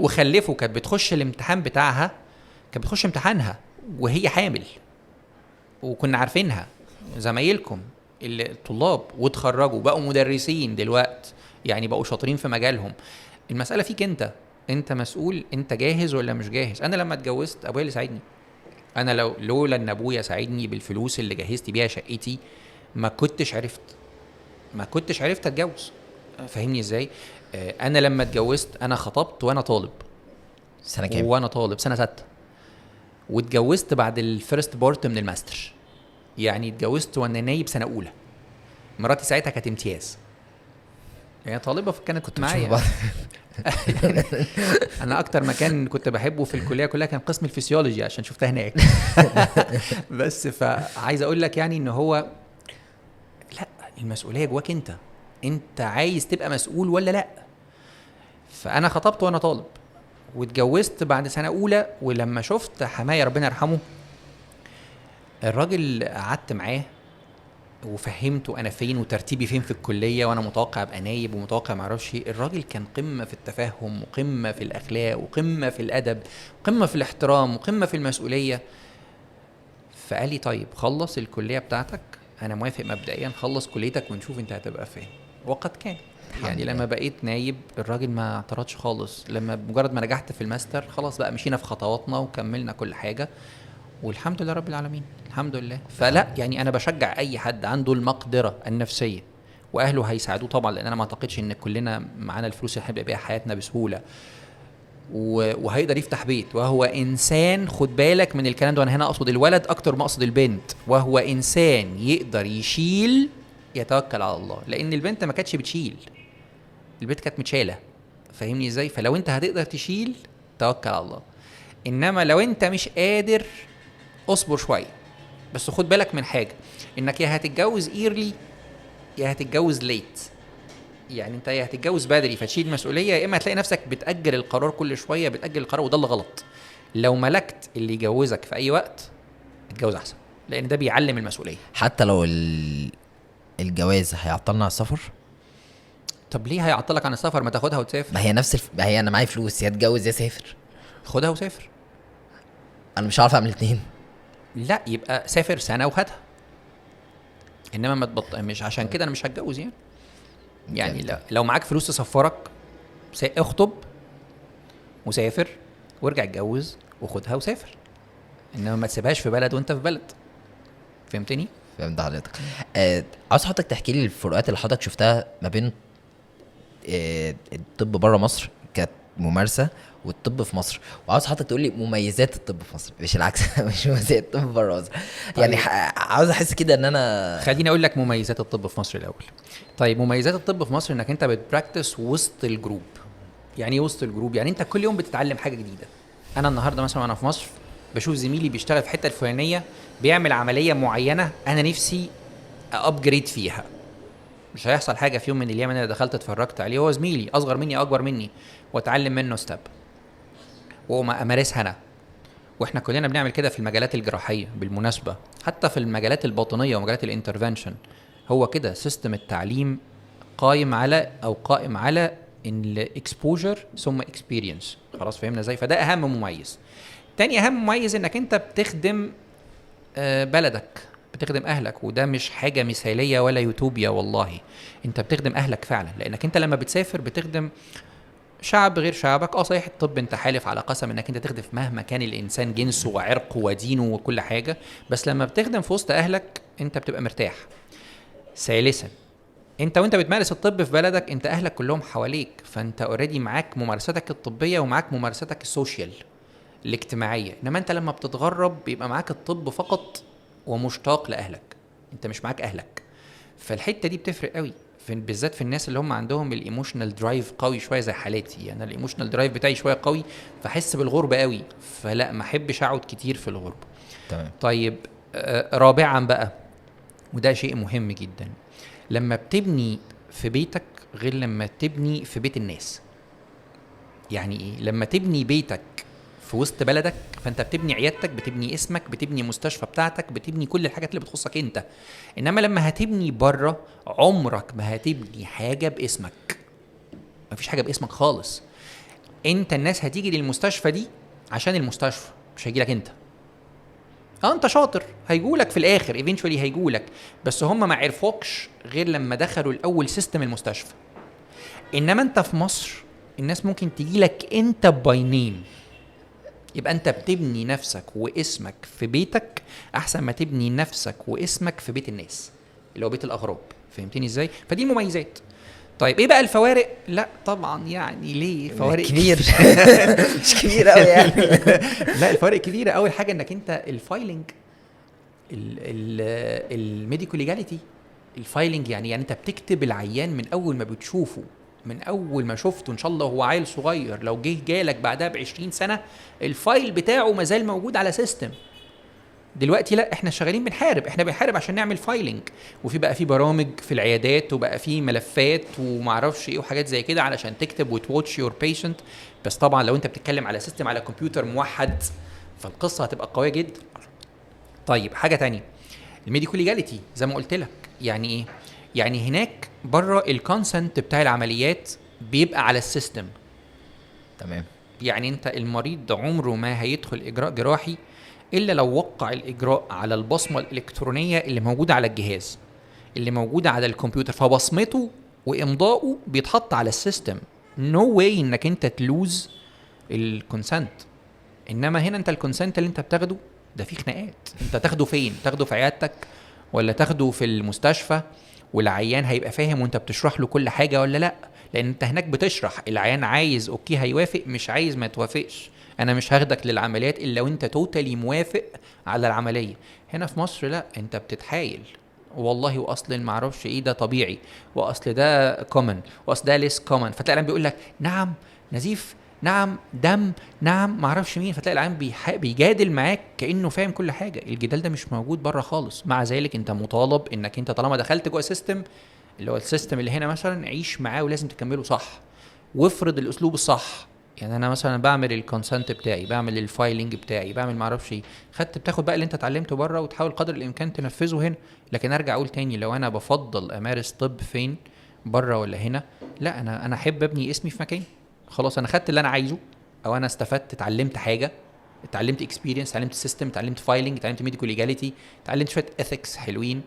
وخلفوا. كانت بتخش الامتحان بتاعها، كانت بتخش امتحانها وهي حامل، وكنا عارفينها زمايلكم الطلاب، وتخرجوا بقوا مدرسين دلوقت، يعني بقوا شاطرين في مجالهم. المسألة فيك انت مسؤول، انت جاهز ولا مش جاهز. انا لما اتجوزت ابويا اللي ساعدني. انا لولا ان ابويا ساعدني بالفلوس اللي جهزت بيها شقتي ما كنتش عرفت اتجوز. فاهمني ازاي؟ انا لما اتجوزت انا خطبت وانا طالب. سنه كام؟ وانا طالب سنه 6، واتجوزت بعد الفيرست بارت من الماستر، يعني اتجوزت وانا نايب سنه اولى. مراتي ساعتها كانت امتياز، يعني طالبه كانت معايا. انا اكتر مكان كنت بحبه في الكليه كلها كان قسم الفسيولوجي عشان شفتها هناك. بس فعايز اقول لك يعني ان هو لا، المسؤوليه جواك انت عايز تبقى مسؤول ولا لا. فانا خطبت وانا طالب، واتجوزت بعد سنه اولى. ولما شفت حماية ربنا يرحمه، الراجل قعدت معاه وفهمته انا فين وترتيبي فين في الكليه، وانا متوقع ابقى نايب ومتوقع معرفش ايه. الراجل كان قمه في التفهم وقمه في الاخلاق وقمه في الادب وقمه في الاحترام وقمه في المسؤوليه. فقال لي طيب خلص الكليه بتاعتك، انا موافق مبدئيا، خلص كليتك ونشوف انت هتبقى فين. وقد كان يعني لما بقيت نايب الراجل ما اعترضش خالص. لما مجرد ما نجحت في الماستر خلاص بقى مشينا في خطواتنا وكملنا كل حاجه، والحمد لله رب العالمين، الحمد لله. فلا يعني انا بشجع اي حد عنده المقدره النفسيه، واهله هيساعدوه طبعا، لان انا ما اعتقدش ان كلنا معانا الفلوس اللي هنبقى بيها حياتنا بسهوله، وهيقدر يفتح بيت وهو انسان. خد بالك من الكلام ده، وانا هنا اقصد الولد اكتر ما اقصد البنت. وهو انسان يقدر يشيل، يتوكل على الله، لان البنت ما كانتش بتشيل، البنت كانت متشاله. فاهمني ازاي؟ فلو انت هتقدر تشيل توكل على الله، انما لو انت مش قادر اصبر شويه. بس خد بالك من حاجه، انك يا هتتجوز ايرلي يا هتتجوز ليت. يعني انت يا هتتجوز بدري فتشيل مسؤوليه، يا اما هتلاقي نفسك بتاجل القرار كل شويه، بتاجل القرار، وده اللي غلط. لو ملكت اللي يجوزك في اي وقت اتجوز احسن، لان ده بيعلم المسؤوليه. حتى لو الجواز هيعطلنا على السفر. طب ليه هيعطلك عن السفر؟ ما تاخدها وتسافر. ما هي نفس ما هي انا معايا فلوس، يا اتجوز يا سافر. خدها وسافر. انا مش عارف اعمل الاثنين. لا يبقى سافر سنه وخدها، انما ما تبطل. مش عشان كده انا مش هتجوز يعني لو معاك فلوس تسفرك اخطب وسافر وارجع اتجوز وخدها وسافر، انما ما تسيبهاش في بلد وانت في بلد. فهمتني؟ فهمت حضرتك. عاوز حضرتك تحكي لي الفروقات اللي حضرتك شفتها ما بين الطب بره مصر كممارسه والطب في مصر، وعاوز حضرتك تقول لي مميزات الطب في مصر، مش العكس. مش مميزات الطب بره مصر. يعني عاوز احس كده ان انا. خليني اقول لك مميزات الطب في مصر الاول. طيب مميزات الطب في مصر انك انت بتبراكتس وسط الجروب. يعني ايه وسط الجروب؟ يعني انت كل يوم بتتعلم حاجه جديده. انا النهارده مثلا وانا في مصر بشوف زميلي بيشتغل في حته الفلانيه بيعمل عمليه معينه انا نفسي ابجريد فيها. مش هيحصل حاجه في يوم من الايام انا دخلت اتفرجت عليه، هو زميلي اصغر مني اكبر مني، واتعلم منه ستيب وما امارسها انا. واحنا كلنا بنعمل كده في المجالات الجراحيه بالمناسبه، حتى في المجالات الباطنيه ومجالات الانترفنشن. هو كده سيستم التعليم قائم على ان الاكسبوجر ثم اكسبيرينس. خلاص فهمنا ازاي؟ فده اهم مميز. تاني اهم مميز انك انت بتخدم بلدك، بتخدم اهلك، وده مش حاجه مثاليه ولا يوتوبيا والله. انت بتخدم اهلك فعلا، لانك انت لما بتسافر بتخدم شعب غير شعبك. صحيح الطب انت حالف على قسم انك انت تخدم مهما كان الانسان جنسه وعرقه ودينه وكل حاجه، بس لما بتخدم في وسط اهلك انت بتبقى مرتاح. ثالثا انت وانت بتمارس الطب في بلدك انت اهلك كلهم حواليك، فانت اوريدي معاك ممارستك الطبيه ومعاك ممارستك السوشيال الاجتماعيه. انما انت لما بتتغرب بيبقى معاك الطب فقط ومشتاق لاهلك، انت مش معاك اهلك. فالحته دي بتفرق قوي بالذات في الناس اللي هم عندهم الايموشنال درايف قوي شويه زي حالاتي. انا يعني الايموشنال درايف بتاعي شويه قوي، فحس بالغربه قوي، فلا ما احبش اقعد كتير في الغربه. تمام. طيب رابعا بقى، وده شيء مهم جدا، لما بتبني في بيتك غير لما تبني في بيت الناس. يعني ايه؟ لما تبني بيتك في وسط بلدك فانت بتبني عيادتك، بتبني اسمك، بتبني مستشفى بتاعتك، بتبني كل الحاجات اللي بتخصك انت. انما لما هتبني بره عمرك ما هتبني حاجه باسمك، مفيش حاجه باسمك خالص. انت الناس هتيجي للمستشفى دي عشان المستشفى، مش هيجي لك انت. انت شاطر هيجولك في الاخر ايفينشولي هيجولك، بس هم ما عرفوكش غير لما دخلوا الاول سيستم المستشفى. انما انت في مصر الناس ممكن تجيلك انت باي نيم. يبقى انت بتبني نفسك واسمك في بيتك احسن ما تبني نفسك واسمك في بيت الناس اللي هو بيت الاغراب. فهمتني ازاي؟ فدي المميزات. طيب ايه بقى الفوارق؟ لا طبعا يعني ليه فوارق كبير. مش كبير قوي يعني. لا الفوارق كبيره. اول حاجه انك انت الفايلنج، الميديكال ليجاليتي. الفايلنج يعني انت بتكتب العيان من اول ما بتشوفه، من اول ما شفته ان شاء الله هو عيل صغير، لو جالك بعدها ب20 سنه الفايل بتاعه مازال موجود على سيستم. دلوقتي لا، احنا شغالين بنحارب عشان نعمل فايلنج، وفي بقى في برامج في العيادات، وبقى في ملفات ومعرفش ايه وحاجات زي كده علشان تكتب وتواتش يور بيشنت. بس طبعا لو انت بتتكلم على سيستم على كمبيوتر موحد فالقصه هتبقى قويه جدا. طيب حاجه تانية، الميديكال ليجاليتي زي ما قلت لك. يعني ايه؟ يعني هناك بره الكونسنت بتاع العمليات بيبقى على السيستم. تمام. يعني انت المريض عمره ما هيدخل اجراء جراحي الا لو وقع الاجراء على البصمه الالكترونيه اللي موجوده على الجهاز، اللي موجوده على الكمبيوتر، فبصمته وامضائه بيتحط على السيستم. نو واي انك انت تلوز الكونسنت. انما هنا انت الكونسنت اللي انت بتاخده ده فيه خناقات. انت تاخده فين؟ تاخده في عيادتك ولا تاخده في المستشفى؟ والعيان هيبقى فاهم وانت بتشرح له كل حاجه ولا لا؟ لان انت هناك بتشرح، العيان عايز اوكي هيوافق، مش عايز ما توافقش. انا مش هاخدك للعمليات الا وانت توتالي موافق على العمليه. هنا في مصر لا، انت بتتحايل والله، واصل ما اعرفش ايه ده طبيعي، واصل ده كومن، واصل ده ليس كومن. فتلاقي العيان بيقول لك نعم نزيف، نعم دم، نعم ما اعرفش مين. فتلاقي العيان بيجادل معاك كانه فاهم كل حاجه. الجدال ده مش موجود بره خالص. مع ذلك انت مطالب انك انت طالما دخلت جوه سيستم، اللي هو السيستم اللي هنا مثلا، عيش معاه ولازم تكمله صح، وافرض الاسلوب الصح. يعني انا مثلا بعمل الكونسنت بتاعي، بعمل الفايلنج بتاعي، بعمل ما اعرفش ايه، بتاخد بقى اللي انت اتعلمته بره وتحاول قدر الامكان تنفذه هنا. لكن ارجع اقول تاني، لو انا بفضل امارس طب فين، بره ولا هنا؟ لا، انا احب ابني اسمي في مكان. خلاص انا خدت اللي انا عايزه، او انا استفدت، اتعلمت حاجه، اتعلمت اكسبيرينس، اتعلمت سيستم، اتعلمت فايلنج، اتعلمت ميديكال ليجاليتي، اتعلمت شويه اثكس حلوين.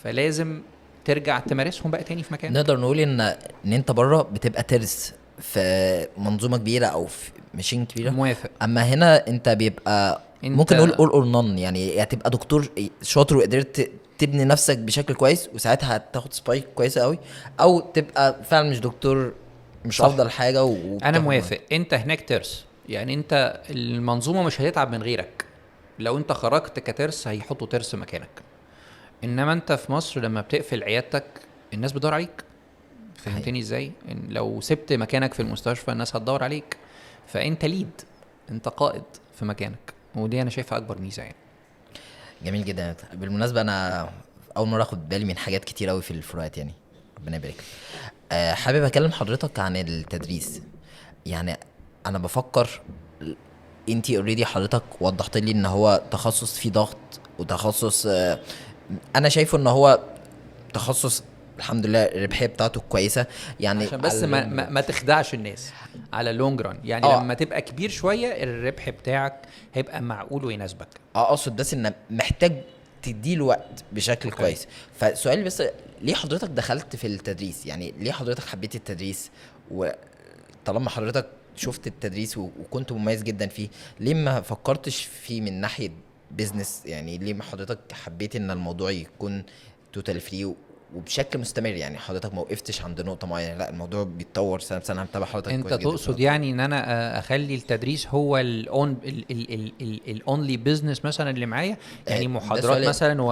فلازم ترجع تمارسهم بقى تاني في مكان. نقدر نقول ان انت بره بتبقى ترس في منظومه كبيره او في ماشين كبيره. موافق. اما هنا انت بيبقى ممكن نقول اول اور نون، يعني هتبقى دكتور شاطر وقدرت تبني نفسك بشكل كويس وساعتها هتاخد سبايك كويسه قوي، او تبقى فعلا مش دكتور، مش صح. افضل حاجه انا موافق. انت هناك ترس، يعني انت المنظومه مش هتتعب من غيرك. لو انت خرجت كترس هيحطوا ترس مكانك. انما انت في مصر لما بتقفل عيادتك الناس بتدور عليك. فهمتني ازاي؟ إن لو سبت مكانك في المستشفى الناس هتدور عليك. فانت ليد، انت قائد في مكانك، ودي انا شايفها اكبر ميزه يعني. جميل جدا. بالمناسبه انا اول مره اخد بالي من حاجات كتير قوي في الفروقات، يعني ربنا يبارك. حابب اكلم حضرتك عن التدريس. يعني انا بفكر، انتي اوريدي حضرتك وضحت لي ان هو تخصص فيه ضغط وتخصص، انا شايفه ان هو تخصص الحمد لله الربحيه بتاعته كويسه، يعني عشان بس ما تخدعش الناس على اللونج ران. يعني لما تبقى كبير شويه الربح بتاعك هيبقى معقول ويناسبك. اقصد بس ان محتاج تديله وقت بشكل كويس. فسؤالي بس، ليه حضرتك دخلت في التدريس؟ يعني ليه حضرتك حبيت التدريس؟ وطالما حضرتك شفت التدريس وكنت مميز جدا فيه، ليه ما فكرتش فيه من ناحيه بيزنس؟ يعني ليه ما حضرتك حبيت ان الموضوع يكون توتال فري وبشكل مستمر؟ يعني حضرتك ما وقفتش عند نقطه معينه، لا الموضوع بيتطور سنه بسنه. متابع حضرتك انت كويس جدا. تقصد يعني ان انا اخلي التدريس هو الاونلي بزنس مثلا اللي معايا؟ يعني محاضرات مثلا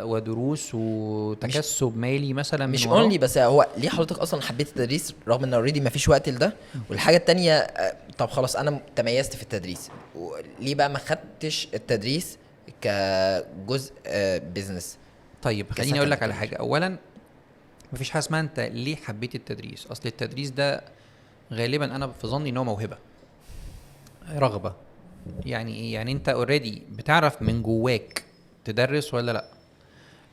ودروس وتكسب مالي مثلا مش من وراه؟ اونلي، بس هو ليه حضرتك اصلا حبيت التدريس رغم ان اوريدي ما فيش وقت لده؟ والحاجه التانية، طب خلاص انا تميزت في التدريس، ليه بقى ما خدتش التدريس كجزء بيزنس؟ طيب خليني اقول لك على حاجه. اولا مفيش حاجه اسمها انت ليه حبيت التدريس. اصل التدريس ده غالبا انا في ظني ان هو موهبه، رغبه. يعني ايه؟ يعني انت اوريدي بتعرف من جواك تدرس ولا لا؟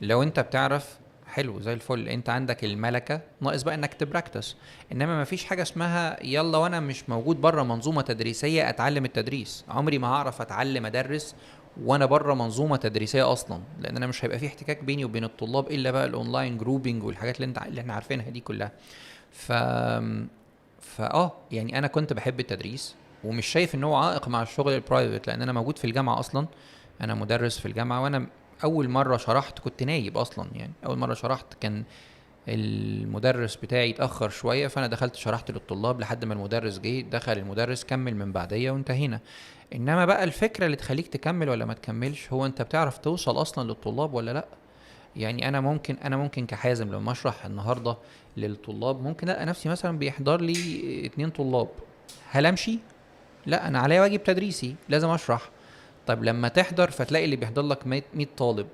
لو انت بتعرف حلو زي الفل، انت عندك الملكه، ناقص بقى انك تبراكتس. انما مفيش حاجه اسمها يلا وانا مش موجود بره منظومه تدريسيه اتعلم التدريس. عمري ما هعرف اتعلم ادرس وانا بره منظومه تدريسيه اصلا، لان انا مش هيبقى في احتكاك بيني وبين الطلاب الا بقى الاونلاين جروبينج والحاجات اللي احنا عارفينها دي كلها. ف يعني انا كنت بحب التدريس ومش شايف ان هو عائق مع الشغل البرايفت، لان انا موجود في الجامعه اصلا. انا مدرس في الجامعه، وانا اول مره شرحت كنت نايب اصلا. يعني اول مره شرحت كان المدرس بتاعي اتاخر شويه، فانا دخلت شرحت للطلاب لحد ما المدرس جه، دخل المدرس كمل من بعديه وانتهينا. انما بقى الفكره اللي تخليك تكمل ولا ما تكملش هو انت بتعرف توصل اصلا للطلاب ولا لا. يعني انا ممكن كحازم لما اشرح النهارده للطلاب ممكن الاقي نفسي مثلا بيحضر لي 2 طلاب. هل امشي؟ لا، انا عليا واجب تدريسي لازم اشرح. طب لما تحضر فتلاقي اللي بيحضر لك 100 طالب،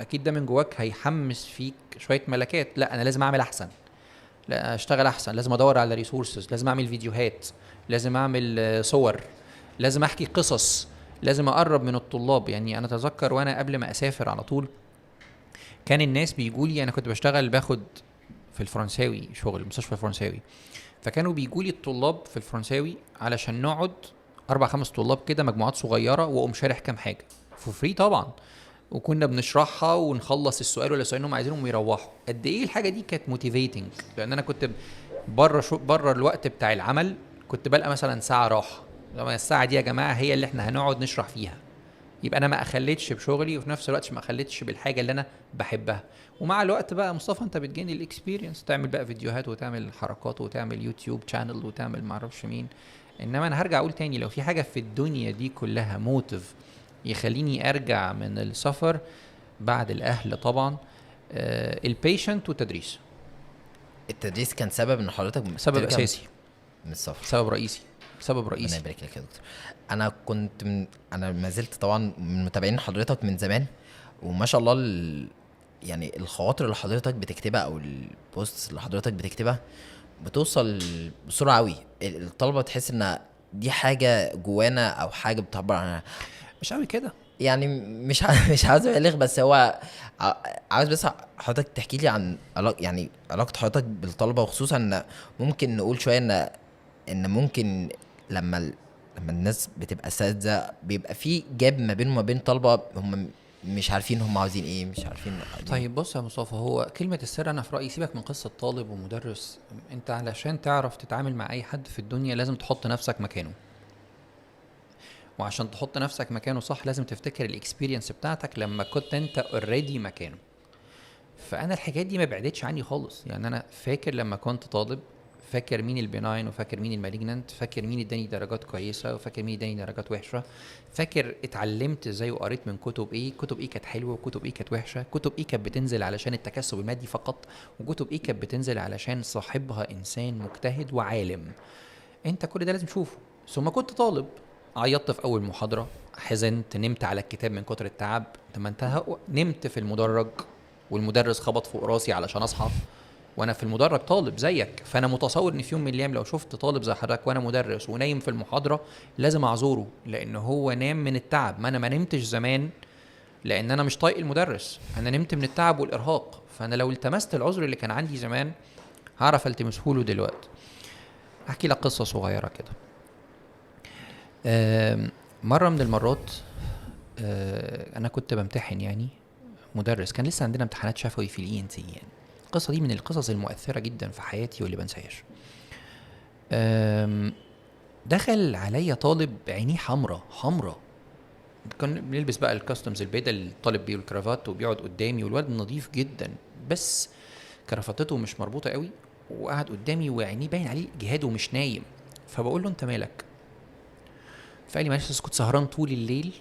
اكيد ده من جواك هيحمس فيك شويه ملكات. لا انا لازم اعمل احسن، لا اشتغل احسن، لازم ادور على ريسورسز، لازم اعمل فيديوهات، لازم اعمل صور، لازم احكي قصص، لازم اقرب من الطلاب. يعني انا اتذكر وانا قبل ما اسافر على طول كان الناس بيجوا لي، انا كنت بشتغل باخد في الفرنساوي شغل مستشفى الفرنساوي، فكانوا بيجوا لي الطلاب في الفرنساوي علشان نقعد 4-5 طلاب كده مجموعات صغيره، واقوم شارح كام حاجه فور فري طبعا، وكنا بنشرحها ونخلص السؤال ولا سؤالين هم عايزينهم ويروحوا. قد ايه الحاجه دي كانت موتيفيتنج، لان انا كنت بره الوقت بتاع العمل كنت بلقى مثلا ساعه راحه، لما الساعه دي يا جماعه هي اللي احنا هنقعد نشرح فيها، يبقى انا ما اخليتش بشغلي وفي نفس الوقت ما اخليتش بالحاجه اللي انا بحبها. ومع الوقت بقى مصطفى انت بتجين الاكسبيرينس، تعمل بقى فيديوهات وتعمل حركات وتعمل يوتيوب شانل وتعمل معرفش مين. انما انا هرجع اقول تاني، لو في حاجه في الدنيا دي كلها موتيف يخليني ارجع من السفر بعد الاهل طبعا، البيشنت والتدريس. التدريس كان سبب ان حضرتك سبب ترجع اساسي، من السفر؟ سبب رئيسي، سبب ربنا رئيسي. يبارك لك يا دكتور. انا كنت انا ما زلت طبعا من متابعين حضرتك من زمان، وما شاء الله يعني الخواطر اللي حضرتك بتكتبها او البوست اللي حضرتك بتكتبها بتوصل بسرعه قوي. الطلبه تحس ان دي حاجه جوانا او حاجه بتعبر عنها. مش قوي كده يعني مش عاوز ابالغ، بس هو عاوز بس حضرتك تحكي لي عن يعني علاقه حضرتك بالطلبه، وخصوصا ان ممكن نقول شويه ان ممكن لما الناس بتبقى اساتذه بيبقى في جاب ما بينهم وما بين طلبه هم مش عارفين هم عاوزين ايه، مش عارفين طيب بص يا مصطفى، هو كلمة السر أنا في رأيي سيبك من قصة طالب ومدرس. أنت علشان تعرف تتعامل مع أي حد في الدنيا لازم تحط نفسك مكانه، وعشان تحط نفسك مكانه صح لازم تفتكر الاكسبيرينس بتاعتك لما كنت أنت اوريدي مكانه. فأنا الحاجات دي ما بعدتش عني خالص، يعني أنا فاكر لما كنت طالب، فاكر مين البناين وفاكر مين المالجنانت، فاكر مين اداني درجات كويسه وفاكر مين اداني درجات وحشه، فاكر اتعلمت ازاي وقريت من كتب ايه، كتب ايه كانت حلوه وكتب ايه كانت وحشه، كتب ايه كانت بتنزل علشان التكسب المادي فقط وكتب ايه كانت بتنزل علشان صاحبها انسان مجتهد وعالم. انت كل ده لازم تشوفه. ثم كنت طالب، عيطت في اول محاضره، حزنت، نمت على الكتاب من كتر التعب، لما انتهى نمت في المدرج والمدرس خبط فوق راسي علشان اصحى وانا في المدرج طالب زيك. فانا متصور ان في يوم من الايام لو شفت طالب زي حضرتك وانا مدرس ونايم في المحاضره لازم اعذره، لان هو نام من التعب. ما انا ما نمتش زمان لان انا مش طايق المدرس، انا نمت من التعب والارهاق. فانا لو التمست العذر اللي كان عندي زمان هعرف التمسه له دلوقتي. احكي لك قصه صغيره كده. مره من المرات انا كنت بمتحن، يعني مدرس كان لسه عندنا امتحانات شفوي في الENT. يعني القصة دي من القصص المؤثرة جدا في حياتي واللي بنساهاش. دخل عليا طالب عينيه حمرة، كان بنلبس بقى الكاستمز البيضة اللي الطالب بيه والكرافات، وبيقعد قدامي، والواد نظيف جدا بس كرافتته مش مربوطة قوي، وقعد قدامي وعينيه باين عليه جهاد ومش نايم. فبقول له انت مالك؟ فقال لي معلش كنت سهران طول الليل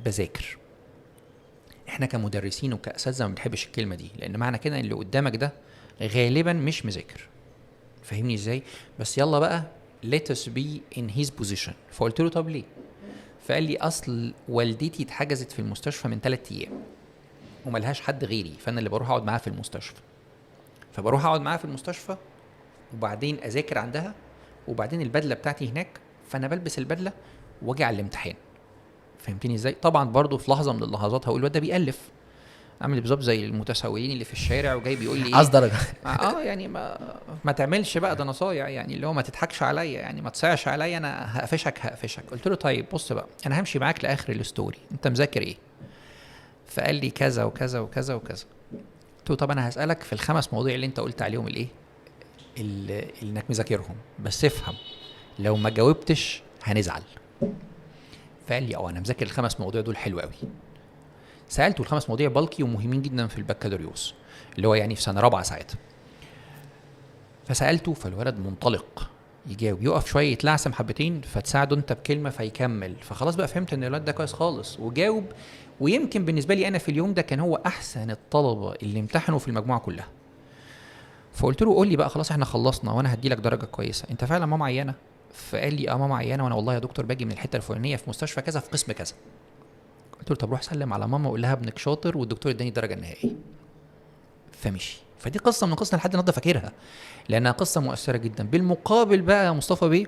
بذاكر. احنا كمدرسين وكأساتذة ما بنحبش الكلمة دي، لان معنى كده ان اللي قدامك ده غالبا مش مذاكر. فهمني ازاي؟ بس يلا بقى let us be in his position. فقلت له طب ليه؟ فقال لي اصل والدتي اتحجزت في المستشفى من 3 ايام وملهاش حد غيري، فانا اللي بروح اقعد معاها في المستشفى. فبروح اقعد معاها في المستشفى وبعدين اذاكر عندها، وبعدين البدله بتاعتي هناك، فانا بلبس البدله واجي على الامتحان. فهمتني ازاي؟ طبعا برضو في لحظه من اللحظات هقول الواد ده بيألف، عامل بالظبط زي المتسولين اللي في الشارع وجاي بيقول لي عايز درجه. يعني ما تعملش بقى، ده نصايع يعني، اللي هو ما تضحكش عليا، يعني ما تصيعش عليا، انا هقفشك. قلت له طيب بص بقى، انا همشي معاك لاخر الستوري، انت مذاكر ايه؟ فقال لي كذا وكذا وكذا وكذا. قلت له طب انا هسألك في ال5 مواضيع اللي انت قلت عليهم الايه اللي انك مذاكرهم، بس افهم لو ما جاوبتش هنزعل. فقال لي انا مذاكر ال5 مواضيع دول حلو قوي. سألته ال5 مواضيع بالكي ومهمين جدا في البكالوريوس، اللي هو يعني في سنة 4 ساعتها. فسألته، فالولد منطلق يجاوب، يقف شوية يتلعثم حبتين فتساعده انت بكلمة فيكمل. فخلاص بقى فهمت ان الولد ده كويس خالص وجاوب. ويمكن بالنسبة لي انا في اليوم ده كان هو احسن الطلبة اللي امتحنوا في المجموعة كلها. فقلت له قول لي بقى خلاص احنا خلصنا وانا هدي لك درجة كويسة، انت فعلا ماما عيانة؟ فقال لي ماما عيانة، وانا والله يا دكتور باجي من الحتة الفلانية في مستشفى كذا في قسم كذا. قلت له طب روح سلم على ماما وقول لها ابنك شاطر والدكتور اداني الدرجه النهائيه. فمشي. فدي قصه من قصه لحد النهارده فاكرها لانها قصه مؤثره جدا. بالمقابل بقى يا مصطفى بيه،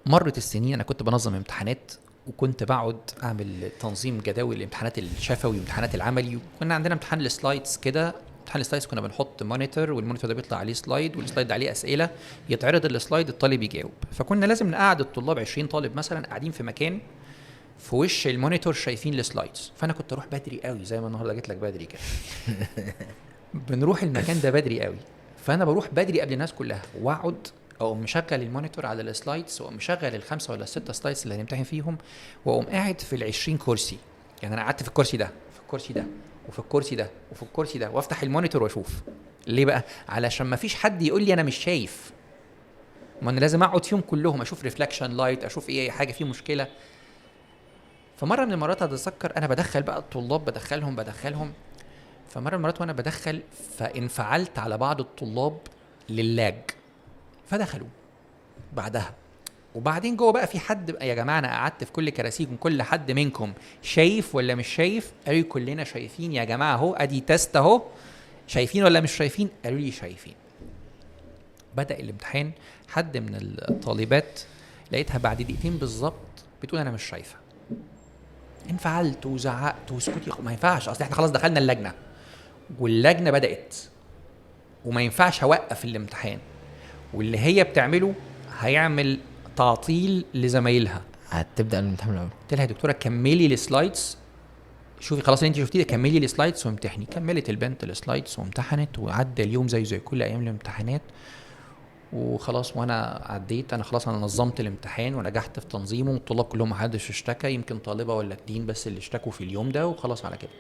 مرت السنين، انا كنت بنظم امتحانات وكنت بقعد اعمل تنظيم جداول الامتحانات الشفوي والامتحانات العملي. وكنا عندنا امتحان السلايدز كده، امتحان السلايدز كنا بنحط مونيتور، والمونيتور ده بيطلع عليه سلايد، والسلايد ده عليه اسئله، يتعرض السلايد الطالب يجاوب. فكنا لازم نقعد الطلاب 20 طالب مثلا قاعدين في مكان في وش المونيتور شايفين السلايدز. فانا كنت اروح بدري قوي زي ما النهارده جيت لك بدري كده. بنروح المكان ده بدري قوي، فانا بروح بدري قبل الناس كلها واقعد اقوم مشغل المونيتور على السلايدز، واقوم مشغل الخمسه ولا السته سلايدز اللي هنمتحن فيهم، واقوم قاعد في ال20 كرسي. يعني انا قعدت في الكرسي ده، في الكرسي ده، وفي الكرسي ده، وفي الكرسي ده، وافتح المونيتور واشوف. ليه بقى؟ علشان ما فيش حد يقول لي انا مش شايف. ما انا لازم اقعد فيهم كلهم اشوف ريفلكشن لايت، اشوف ايه حاجه فيه مشكله. فمره من المرات اتذكر انا بدخل بقى الطلاب، بدخلهم. فمره من المرات وانا بدخل فانفعلت على بعض الطلاب للاج، فدخلوا بعدها. وبعدين جوه بقى في حد بقى، يا جماعه انا قعدت في كل كراسيكم، كل حد منكم شايف ولا مش شايف؟ قالوا لي كلنا شايفين يا جماعه اهو، ادي تيست اهو، شايفين ولا مش شايفين؟ قالوا لي شايفين. بدأ الامتحان، حد من الطالبات لقيتها بعد دقيقتين بالظبط بتقول انا مش شايفه. انفعلت وزعقت وسكوتي، ما ينفعش، اصل احنا خلاص دخلنا اللجنه واللجنه بدأت، وما ينفعش اوقف الامتحان، واللي هي بتعمله هيعمل تعطيل لزمايلها. هتبدا الامتحان الاول. قلت لها يا دكتوره كملي السلايدز، شوفي خلاص اللي انت شفتيه كملي السلايدز وامتحني. كملت البنت السلايدز وامتحنت، وعدى اليوم زي كل ايام الامتحانات وخلاص. وانا عديت، انا خلاص انا نظمت الامتحان ونجحت في تنظيمه، والطلاب كلهم محدش اشتكى، يمكن طالبه ولا اتنين بس اللي اشتكوا في اليوم ده، وخلاص على كده.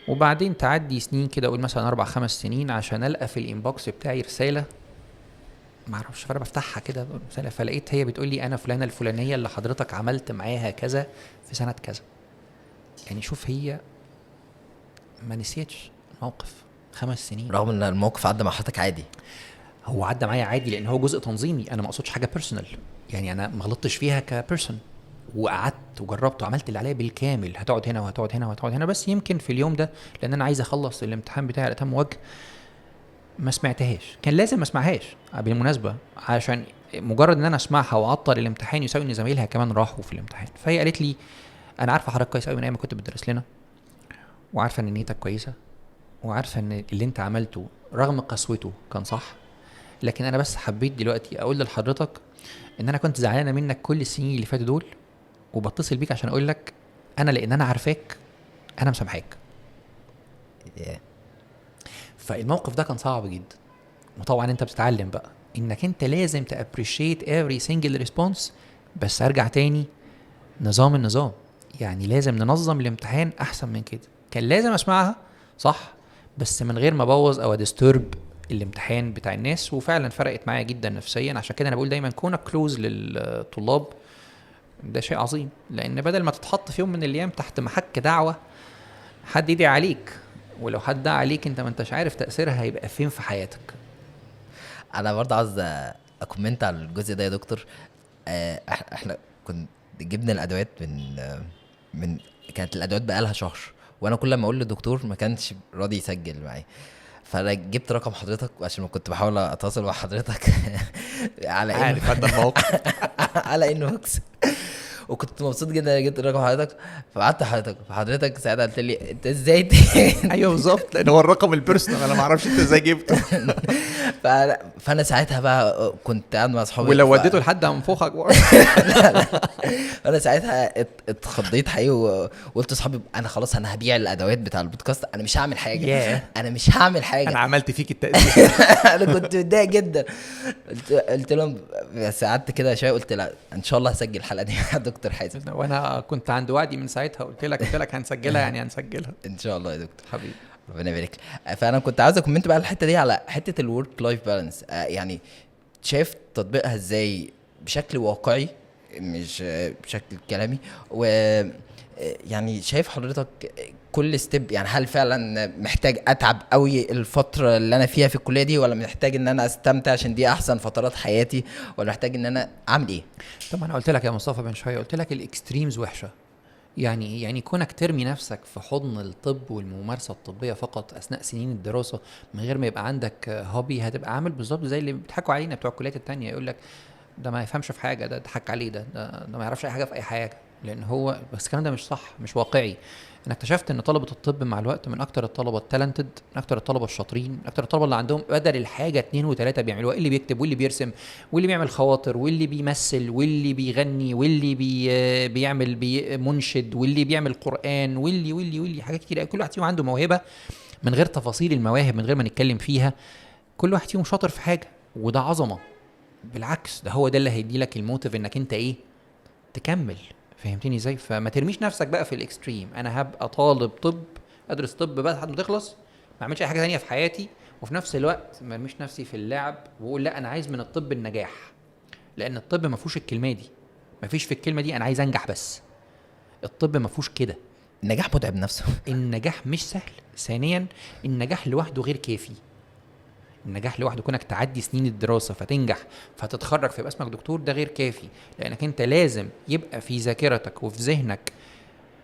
وبعدين تعدي سنين كده، اقول مثلا 4-5 سنين، عشان القى في الانبوكس بتاعي رساله ما اعرفش، فانا بفتحها كده رساله، فلقيت هي بتقول لي انا فلانه الفلانيه اللي حضرتك عملت معاها كذا في سنه كذا. يعني شوف، هي ما نسيتش الموقف 5 سنين، رغم ان الموقف عدى مع حضرتك عادي. هو عدى معايا عادي لان هو جزء تنظيمي، انا ما اقصدش حاجه بيرسونال، يعني انا ما غلطتش فيها كبيرسون، وقعدت وجربت وعملت اللي عليا بالكامل، هتقعد هنا وهتقعد هنا وهتقعد هنا. بس يمكن في اليوم ده لان انا عايز اخلص الامتحان بتاعي على اتم وجه ما سمعتهاش. كان لازم ما اسمعهاش بالمناسبه، عشان مجرد ان انا اسمعها واعطل الامتحان يساوي ان زمايلها كمان راحوا في الامتحان. فهي قالت لي انا عارفه حضرتك كويس قوي من ايام ما كنت بتدرس لنا، وعارفه ان نيتك كويسه، وعارفه ان اللي انت عملته رغم قسوته كان صح، لكن انا بس حبيت دلوقتي اقول لحضرتك ان انا كنت زعلانه منك كل السنين اللي فاتوا دول، وبتصل بيك عشان اقول لك انا لان انا عارفاك انا مسامحاك. فالموقف ده كان صعب جدا. وطبعا انت بتتعلم بقى انك انت لازم تابريشيت every single response. بس ارجع تاني، النظام يعني لازم ننظم الامتحان احسن من كده. كان لازم اسمعها صح، بس من غير ما ابوظ او ادسترب الامتحان بتاع الناس. وفعلا فرقت معايا جدا نفسيا. عشان كده انا بقول دايما كونك كلوز للطلاب ده شيء عظيم، لان بدل ما تتحط في يوم من الايام تحت محك دعوه حد يدعي عليك، ولو حد دعا عليك انت ما انتش عارف تاثيرها هيبقى فين في حياتك. انا برضه عاوز اكومنت على الجزء ده يا دكتور. احنا كنا جبنا الادوات من كانت الادوات بقالها شهر، وانا كل ما اقول للدكتور ما كانش راضي يسجل معايا. فانا جبت رقم حضرتك عشان كنت بحاول اتواصل مع حضرتك على عارف هذا الموقف. على انبوكس، وكنت مبسوط جدا ان جبت رقم حضرتك. فبعت حضرتك ساعتها قلت لي انت ازاي ايوه بالظبط، لان هو الرقم البيرسونال انا ما اعرفش انت ازاي جبته. فانا ساعتها بقى كنت قاعد مع اصحابي، ولو وديته لحد هنفخك برضه. انا ساعتها اتخضيت حقيقي، وقلت لاصحابي انا خلاص انا هبيع الادوات بتاع البودكاست، انا مش هعمل حاجه. انا مش هعمل حاجه. انا عملت فيك التأثير. انا كنت متضايق جدا. قلت لهم بس قعدت كده شويه، قلت لا ان شاء الله هسجل الحلقه دي يا دكتور حازم. وانا كنت عند وعدي من ساعتها، قلت لك هنسجلها، يعني هنسجلها ان شاء الله يا دكتور حبيبي. ربنا يبارك. فانا كنت عاوز اكومنت بقى الحته دي على حته الورك لايف بالانس. يعني شايف تطبيقها ازاي بشكل واقعي مش بشكل كلامي؟ و يعني شايف حضرتك كل ستيب، يعني هل فعلا محتاج اتعب قوي الفتره اللي انا فيها في الكليه دي، ولا محتاج ان انا استمتع عشان دي احسن فترات حياتي، ولا محتاج ان انا اعمل ايه؟ طب انا قلت لك يا مصطفى من شويه، قلت لك الاكستريمز وحشه. يعني كونك ترمي نفسك في حضن الطب والممارسه الطبيه فقط اثناء سنين الدراسه من غير ما يبقى عندك هوبي، هتبقى عامل بالظبط زي اللي بيضحكوا علينا بتوع الكليات التانية، يقول لك ده ما يفهمش في حاجه، ده ضحك عليه، ده ما يعرفش اي حاجه في اي حاجه. لان هو بس الكلام ده مش صح، مش واقعي. انا اكتشفت ان طلبه الطب مع الوقت من اكتر الطلبه التالنتد، من اكتر الطلبه الشاطرين، من اكتر الطلبه اللي عندهم بدل الحاجه اتنين وتلاته بيعملوها، اللي بيكتب واللي بيرسم واللي بيعمل خواطر واللي بيمثل واللي بيغني واللي بيعمل منشد واللي بيعمل قران واللي حاجات كتير. كل واحد فيهم عنده موهبه، من غير تفاصيل المواهب، من غير ما نتكلم فيها، كل واحد فيهم شاطر في حاجه، وده عظمه. بالعكس ده هو ده اللي هيدي لك الموتيف انك انت ايه، تكمل. فهمتني ازاي؟ فما ترميش نفسك بقى في الاكستريم، انا هبقى طالب طب، ادرس طب بس لحد ما تخلص، ما اعملش اي حاجه ثانيه في حياتي، وفي نفس الوقت ما ارميش نفسي في اللعب واقول لا انا عايز من الطب النجاح، لان الطب ما فيهوش الكلمه دي، ما فيش في الكلمه دي انا عايز انجح بس. الطب ما فيهوش كده. النجاح متعب نفسه. النجاح مش سهل. ثانيا النجاح لوحده غير كافي. النجاح لوحده كونك تعدي سنين الدراسه فتنجح فتتخرج فيبقى اسمك دكتور، ده غير كافي، لانك انت لازم يبقى في ذاكرتك وفي ذهنك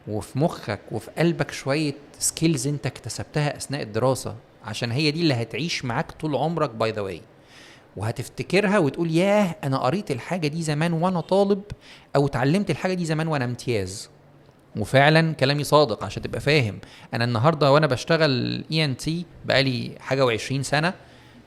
وفي مخك وفي قلبك شويه سكيلز انت اكتسبتها اثناء الدراسه، عشان هي دي اللي هتعيش معاك طول عمرك باي ذا واي، وهتفتكرها وتقول ياه انا قريت الحاجه دي زمان وانا طالب، او اتعلمت الحاجه دي زمان وانا امتياز. وفعلا كلامي صادق عشان تبقى فاهم. انا النهارده وانا بشتغل ENT بقالي حاجه و20 سنه،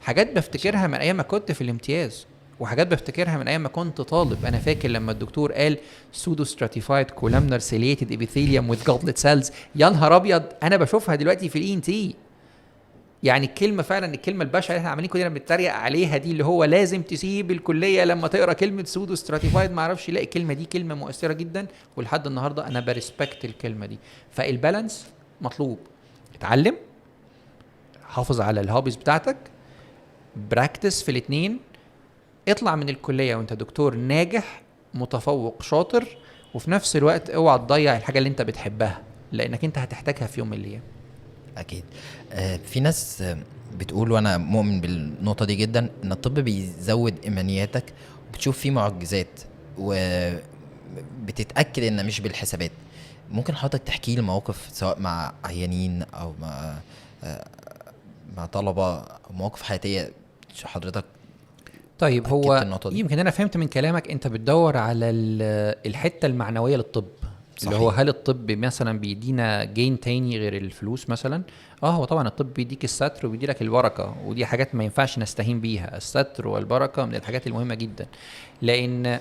حاجات بفتكرها من ايام ما كنت في الامتياز، وحاجات بفتكرها من ايام ما كنت طالب. انا فاكر لما الدكتور قال سودو ستراتيفايد كولامنر سيليتد ابيثيليوم وذ جوبلت سيلز، يا نهار ابيض انا بشوفها دلوقتي في الENT. يعني الكلمه فعلا، الكلمه البشعه اللي احنا عاملين كلنا بنتريق عليها دي، اللي هو لازم تسيب الكليه لما تقرا كلمه سودو ستراتيفايد ما اعرفش، لا الكلمه دي كلمه مؤثره جدا، ولحد النهارده انا بريسبكت الكلمه دي. فالبالانس مطلوب. اتعلم، حافظ على الهوبيز بتاعتك، براكتس في الاثنين، اطلع من الكليه وانت دكتور ناجح متفوق شاطر، وفي نفس الوقت اوعى تضيع الحاجه اللي انت بتحبها، لانك انت هتحتاجها في يوم من الايام. اكيد. في ناس بتقول، وانا مؤمن بالنقطه دي جدا، ان الطب بيزود ايمانياتك وبتشوف فيه معجزات وبتتاكد ان مش بالحسابات. ممكن حضرتك تحكي لي موقف سواء مع عيانين او مع طلبه، أو مواقف حياتيه حضرتك طيب أكدت هو النقطة دي؟ يمكن انا فهمت من كلامك انت بتدور على الحته المعنويه للطب. صحيح. اللي هو هل الطب مثلا بيدينا جين تاني غير الفلوس مثلا؟ هو طبعا الطب بيديك الستر وبيدي لك البركه، ودي حاجات ما ينفعش نستهين بيها. الستر والبركه من الحاجات المهمه جدا، لان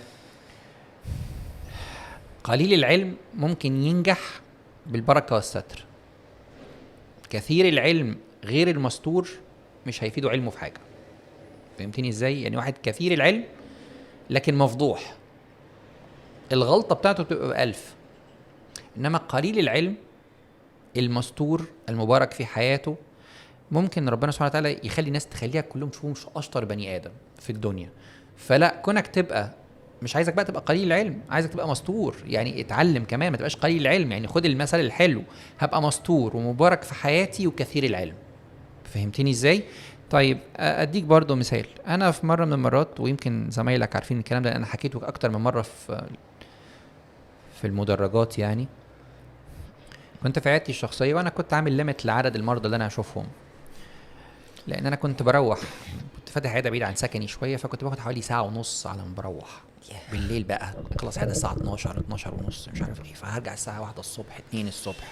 قليل العلم ممكن ينجح بالبركه والستر. كثير العلم غير المستور مش هيفيده علمه في حاجه. فهمتني ازاي؟ يعني واحد كثير العلم لكن مفضوح، الغلطه بتاعته بتبقى ب1000. انما قليل العلم المستور المبارك في حياته ممكن ربنا سبحانه وتعالى يخلي الناس تخليها كلهم تشوفهم اشطر بني ادم في الدنيا. فلا، كونك تبقى، مش عايزك بقى تبقى قليل العلم، عايزك تبقى مستور. يعني اتعلم كمان، ما تبقاش قليل العلم. يعني خد المثل الحلو، هبقى مستور ومبارك في حياتي وكثير العلم. فهمتني ازاي؟ طيب اديك برضو مثال. انا في مره من المرات، ويمكن زمايلك عارفين الكلام ده، انا حكيته اكتر من مره في المدرجات. يعني كنت في عيادتي الشخصيه، وانا كنت عامل ليميت لعدد المرضى اللي انا اشوفهم، لان انا كنت بروح، كنت فاتح عياده بعيد عن سكني شويه، فكنت باخد حوالي ساعه ونص على ما بروح بالليل. بقى خلاص عياده الساعه 12 ونص مش عارف ايه، فهرجع الساعه 1 الصبح 2 الصبح.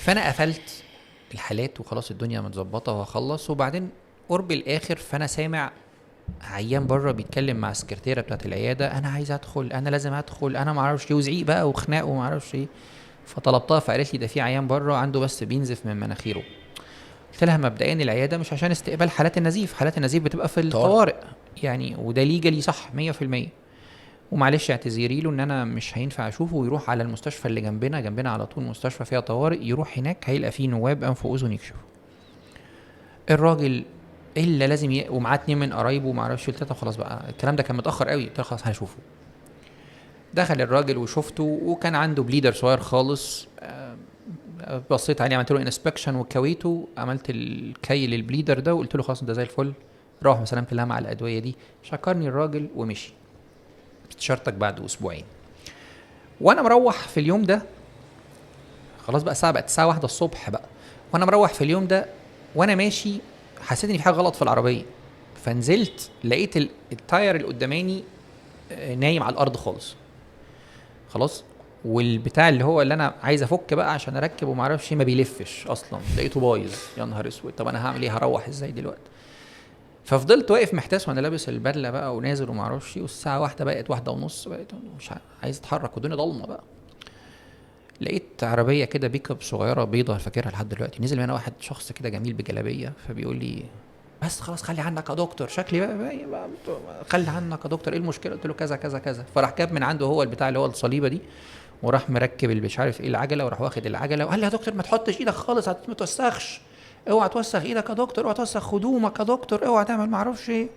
فانا قفلت الحالات وخلاص الدنيا متظبطه وهخلص. وبعدين قرب الاخر فانا سامع عيان بره بيتكلم مع السكرتيره بتاعت العياده، انا عايز ادخل، انا لازم ادخل، انا ما اعرفش ايه، وزعيق بقى وخناق وما اعرفش ايه. فطلبتها، فقالت لي ده في عيان بره عنده بس بينزف من مناخيره. قلت لها مبدئيا العياده مش عشان استقبال حالات النزيف، حالات النزيف بتبقى في الطوارئ يعني، وده ليجالي صح 100%. ومعلش اعتذري له ان انا مش هينفع اشوفه، ويروح على المستشفى اللي جنبنا على طول مستشفى فيها طوارئ، يروح هناك هيلقى فيه نواب انف واذن يكشفوا. الراجل الا لازم ومعاه 2 من قرايبه وما اعرفش. قلت له طب خلاص بقى، الكلام ده كان متاخر قوي. قلت له خلاص هشوفه. دخل الراجل وشفته، وكان عنده بليدر صغير خالص. بصيت عليه، عملت له انسبكشن وكويته، عملت الكي للبليدر ده، وقلت له خلاص انت زي الفل، روح وسلامة الله مع الادويه دي. شكرني الراجل ومشي. استشارتك بعد اسبوعين. وانا مروح في اليوم ده، خلاص بقى الساعه بقت الساعه 1 الصبح بقى، وانا مروح في اليوم ده وانا ماشي حسيت ان في حاجه غلط في العربيه. فنزلت لقيت التاير اللي قداماني نايم على الارض خالص. خلاص. والبتاع اللي هو اللي انا عايز افك بقى عشان اركب وما اعرفش ما بيلفش اصلا، لقيته بايظ. يا نهار اسود، طب انا هعمل ايه؟ هروح ازاي دلوقتي؟ ففضلت واقف محتاس وانا لابس البدله بقى ونازل وما اعرفش. والساعه واحدة بقت 1:30، بقيت مش عايز اتحرك والدنيا ضلمه بقى. لقيت عربيه كده بيك اب صغيره بيضه، فاكرها لحد دلوقتي. نزل منها واحد شخص كده جميل بجلابيه، فبيقول لي بس خلاص خلي عنك يا دكتور. شكلي بقى خلي عنك يا دكتور، ايه المشكله؟ قلت له كذا كذا كذا. فراح جاب من عنده هو البتاع اللي هو الصليبه دي، وراح مركب اللي مش عارف ايه العجله، وراح واخد العجله وقال لي يا دكتور ما تحطش ايدك خالص، ما توسخش، اوعى توسخ ايدك يا دكتور، اوعى توسخ هدومك يا دكتور، اوعى تعمل ما اعرفش ايه.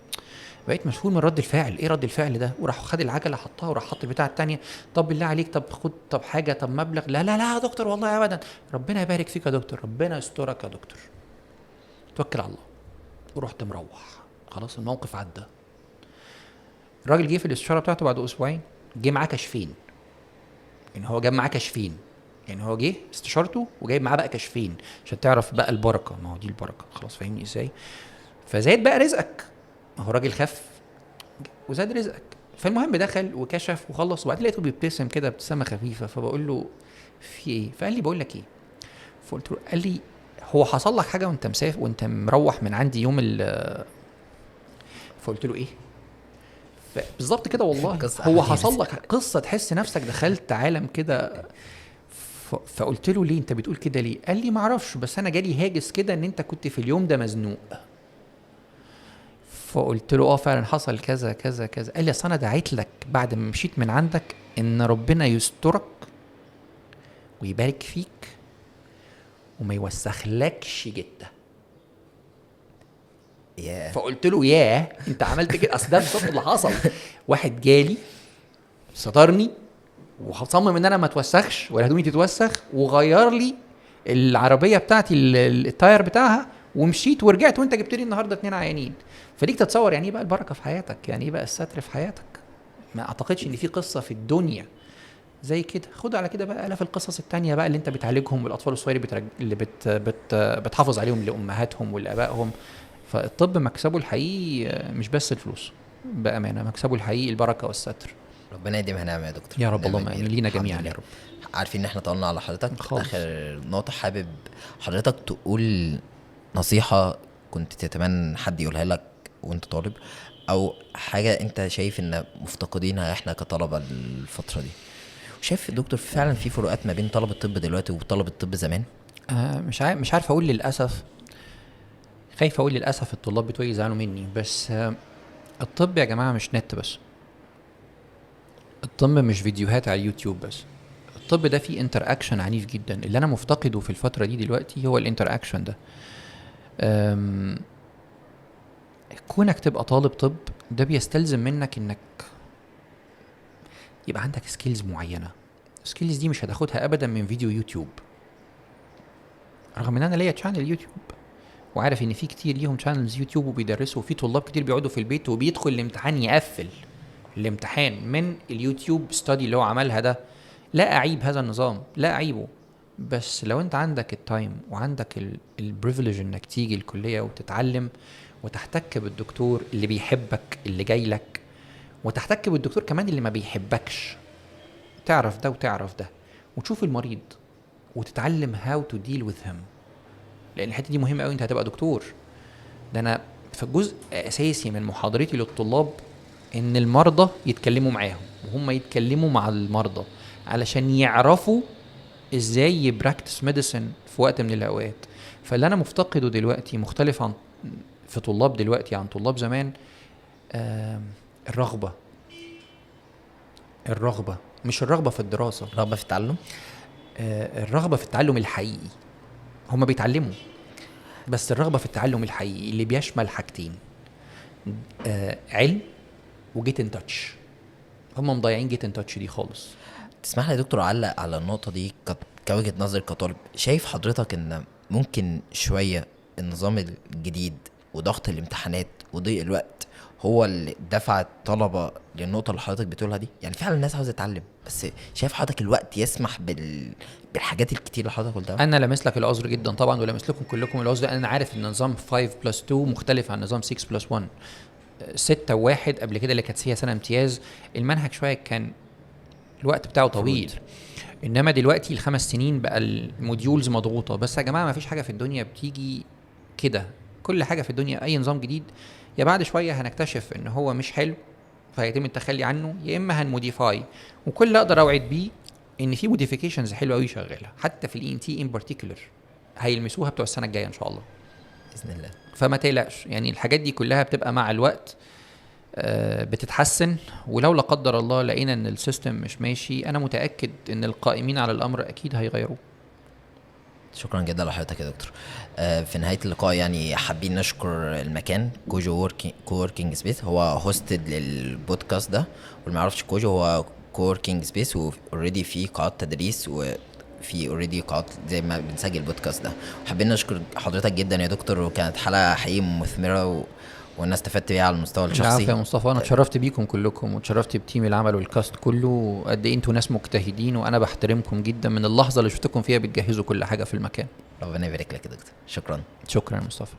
بقيت مشغول من رد الفعل، ايه رد الفعل ده؟ وراح خد العجله حطها، وراح حط البتاع الثانيه. طب بالله عليك، طب خد، طب حاجه، طب مبلغ. لا لا لا يا دكتور والله ابدا. ربنا يبارك فيك يا دكتور، ربنا يسترك يا دكتور. توكل على الله. ورحت مروح، خلاص الموقف عدى. الراجل جه في الاستشاره بتاعته بعد اسبوعين، جه معاه كشفين. يعني هو جاب معاه كشفين، يعني هو جه استشارته وجايب معاه بقى كشفين عشان تعرف بقى البركه. ما هو دي البركه، خلاص فاهمني ازاي؟ فزاد بقى رزقك. ما هو راجل خف وزاد رزقك. فالمهم دخل وكشف وخلص، وبعدين لقيته بيبتسم كده ابتسامه خفيفه. فبقول له في ايه؟ فقال لي بقول لك ايه. فقلت له، قال لي هو حصل لك حاجه وانت مسافر وانت مروح من عندي يوم فقلت له ايه بالظبط كده والله. هو حصل لك قصه تحس نفسك دخلت عالم كده. فقلت له ليه انت بتقول كده ليه؟ قال لي ما اعرفش، بس انا جالي هاجس كده ان انت كنت في اليوم ده مزنوق. فقلت له فعلا حصل كذا كذا كذا. قال لي اصل انا دعيت لك بعد ما مشيت من عندك ان ربنا يسترك ويبارك فيك وما يوسخلكش جدا. فقلت له ياه انت عملت كده؟ اصل ده بالظبط اللي حصل. واحد جالي سترني وصمم ان انا ما اتوسخش ولا هدومي تتوسخ، وغير لي العربيه بتاعتي التاير بتاعها، ومشيت ورجعت، وانت جبت لي النهارده 2 عيانين. فليك تتصور يعني ايه بقى البركه في حياتك، يعني ايه بقى الستر في حياتك. ما اعتقدش ان في قصه في الدنيا زي كده. خد على كده بقى الاف القصص التانية بقى اللي انت بتعالجهم، والاطفال الصغيرين اللي بتحافظ عليهم لامهاتهم ولابائهم. فالطب مكسبه الحقيقي مش بس الفلوس، بامانه مكسبه الحقيقي البركه والستر. ربنا يديمها نعمه يا دكتور يا رب، اللهم امين لينا جميعا يا رب. عارفين ان احنا طولنا على حضرتك خالص. اخر نقطه، حابب حضرتك تقول نصيحه كنت تتمنى حد يقولها لك وانت طالب، او حاجه انت شايف ان مفتقدينها احنا كطلبه الفتره دي. شايف دكتور فعلا في فروقات ما بين طلبه الطب دلوقتي وطلبه الطب زمان؟ مش عارف اقول للاسف، خايف اقول للاسف الطلاب بتوعي يزعلوا مني، بس الطب يا جماعه مش نت بس. الطب مش فيديوهات على اليوتيوب بس. الطب ده فيه انتر اكشن عنيف جدا. اللي انا مفتقده في الفتره دي دلوقتي هو الانتر اكشن ده. كونك تبقى طالب طب ده بيستلزم منك انك يبقى عندك سكيلز معينه. السكيلز دي مش هتاخدها ابدا من فيديو يوتيوب، رغم ان انا ليا تشانل يوتيوب وعارف ان في كتير ليهم تشانلز يوتيوب وبيدرسوا، وفي طلاب كتير بيقعدوا في البيت وبيدخل الامتحان يقفل الامتحان من اليوتيوب ستادي اللي هو عملها ده. لا اعيب هذا النظام، لا اعيبه، بس لو انت عندك التايم وعندك البريفليج انك تيجي الكليه وتتعلم وتحتك بالدكتور اللي بيحبك اللي جاي لك، وتحتك بالدكتور كمان اللي ما بيحبكش، تعرف ده وتعرف ده، وتشوف المريض وتتعلم how to deal with him. لان الحته دي مهمه قوي. انت هتبقى دكتور، ده انا في جزء اساسي من محاضرتي للطلاب ان المرضى يتكلموا معاهم وهم يتكلموا مع المرضى علشان يعرفوا ازاي يبراكتس ميديسن في وقت من الاوقات. فاللي انا مفتقده دلوقتي مختلف عن في طلاب دلوقتي عن طلاب زمان. الرغبه مش الرغبه في الدراسه، رغبه في التعلم. الرغبه في التعلم الحقيقي. هم بيتعلموا، بس الرغبه في التعلم الحقيقي اللي بيشمل حاجتين: علم وجيت ان تاتش. هم مضيعين جيت ان تاتش دي خالص. تسمح لي يا دكتور اعلق على النقطه دي كوجهه نظر كطالب. شايف حضرتك ان ممكن شويه النظام الجديد وضغط الامتحانات وضيق الوقت هو اللي دفع الطلبه للنقطه اللي حضرتك بتقولها دي؟ يعني فعلا الناس عاوزه تتعلم، بس شايف حضرتك الوقت يسمح بالحاجات الكتير اللي حضرتك قلتها؟ انا لمس لك العذر جدا طبعا، ولمس لكم كلكم العذر. انا عارف ان نظام 5+2 مختلف عن نظام 6+1. 6 و1 قبل كده اللي كانت فيها سنه امتياز، المنهج شويه كان الوقت بتاعه طويل. انما دلوقتي ال5 سنين بقى الموديولز مضغوطه. بس يا جماعه ما فيش حاجه في الدنيا بتيجي كده. كل حاجه في الدنيا اي نظام جديد يا بعد شويه هنكتشف ان هو مش حلو فهيتم التخلي عنه، يا اما هنموديفاي. وكل اللي اقدر اوعد بيه ان في موديفيكيشنز حلوه قوي شغاله حتى في الاي ان تي ان بارتيكولر هيلمسوها بتوع السنه الجايه ان شاء الله باذن الله. فما تقلقش، يعني الحاجات دي كلها بتبقى مع الوقت بتتحسن. ولو لا قدر الله لقينا ان السيستم مش ماشي، انا متاكد ان القائمين على الامر اكيد هيغيروه. شكرا جدا لحضرتك يا دكتور. في نهايه اللقاء يعني حابين نشكر المكان كوجو كووركينج سبيس، هو هوستد للبودكاست ده. واللي ما يعرفش كوجو، هو كووركينج سبيس واوريدي في قاعات تدريس وفي اوريدي قاعات زي ما بنسجل البودكاست ده. حابين نشكر حضرتك جدا يا دكتور، وكانت حلقه حقيقي مثمره والناس استفدت بيها على المستوى الشخصي. العفو يا مصطفى، انا اتشرفت بيكم كلكم واتشرفت بتيم العمل والكاست كله. قد ايه انتوا ناس مجتهدين وانا بحترمكم جدا من اللحظه اللي شفتكم فيها بتجهزوا كل حاجه في المكان. ربنا يبارك لك يا دكتور. شكرا. شكرا يا مصطفى.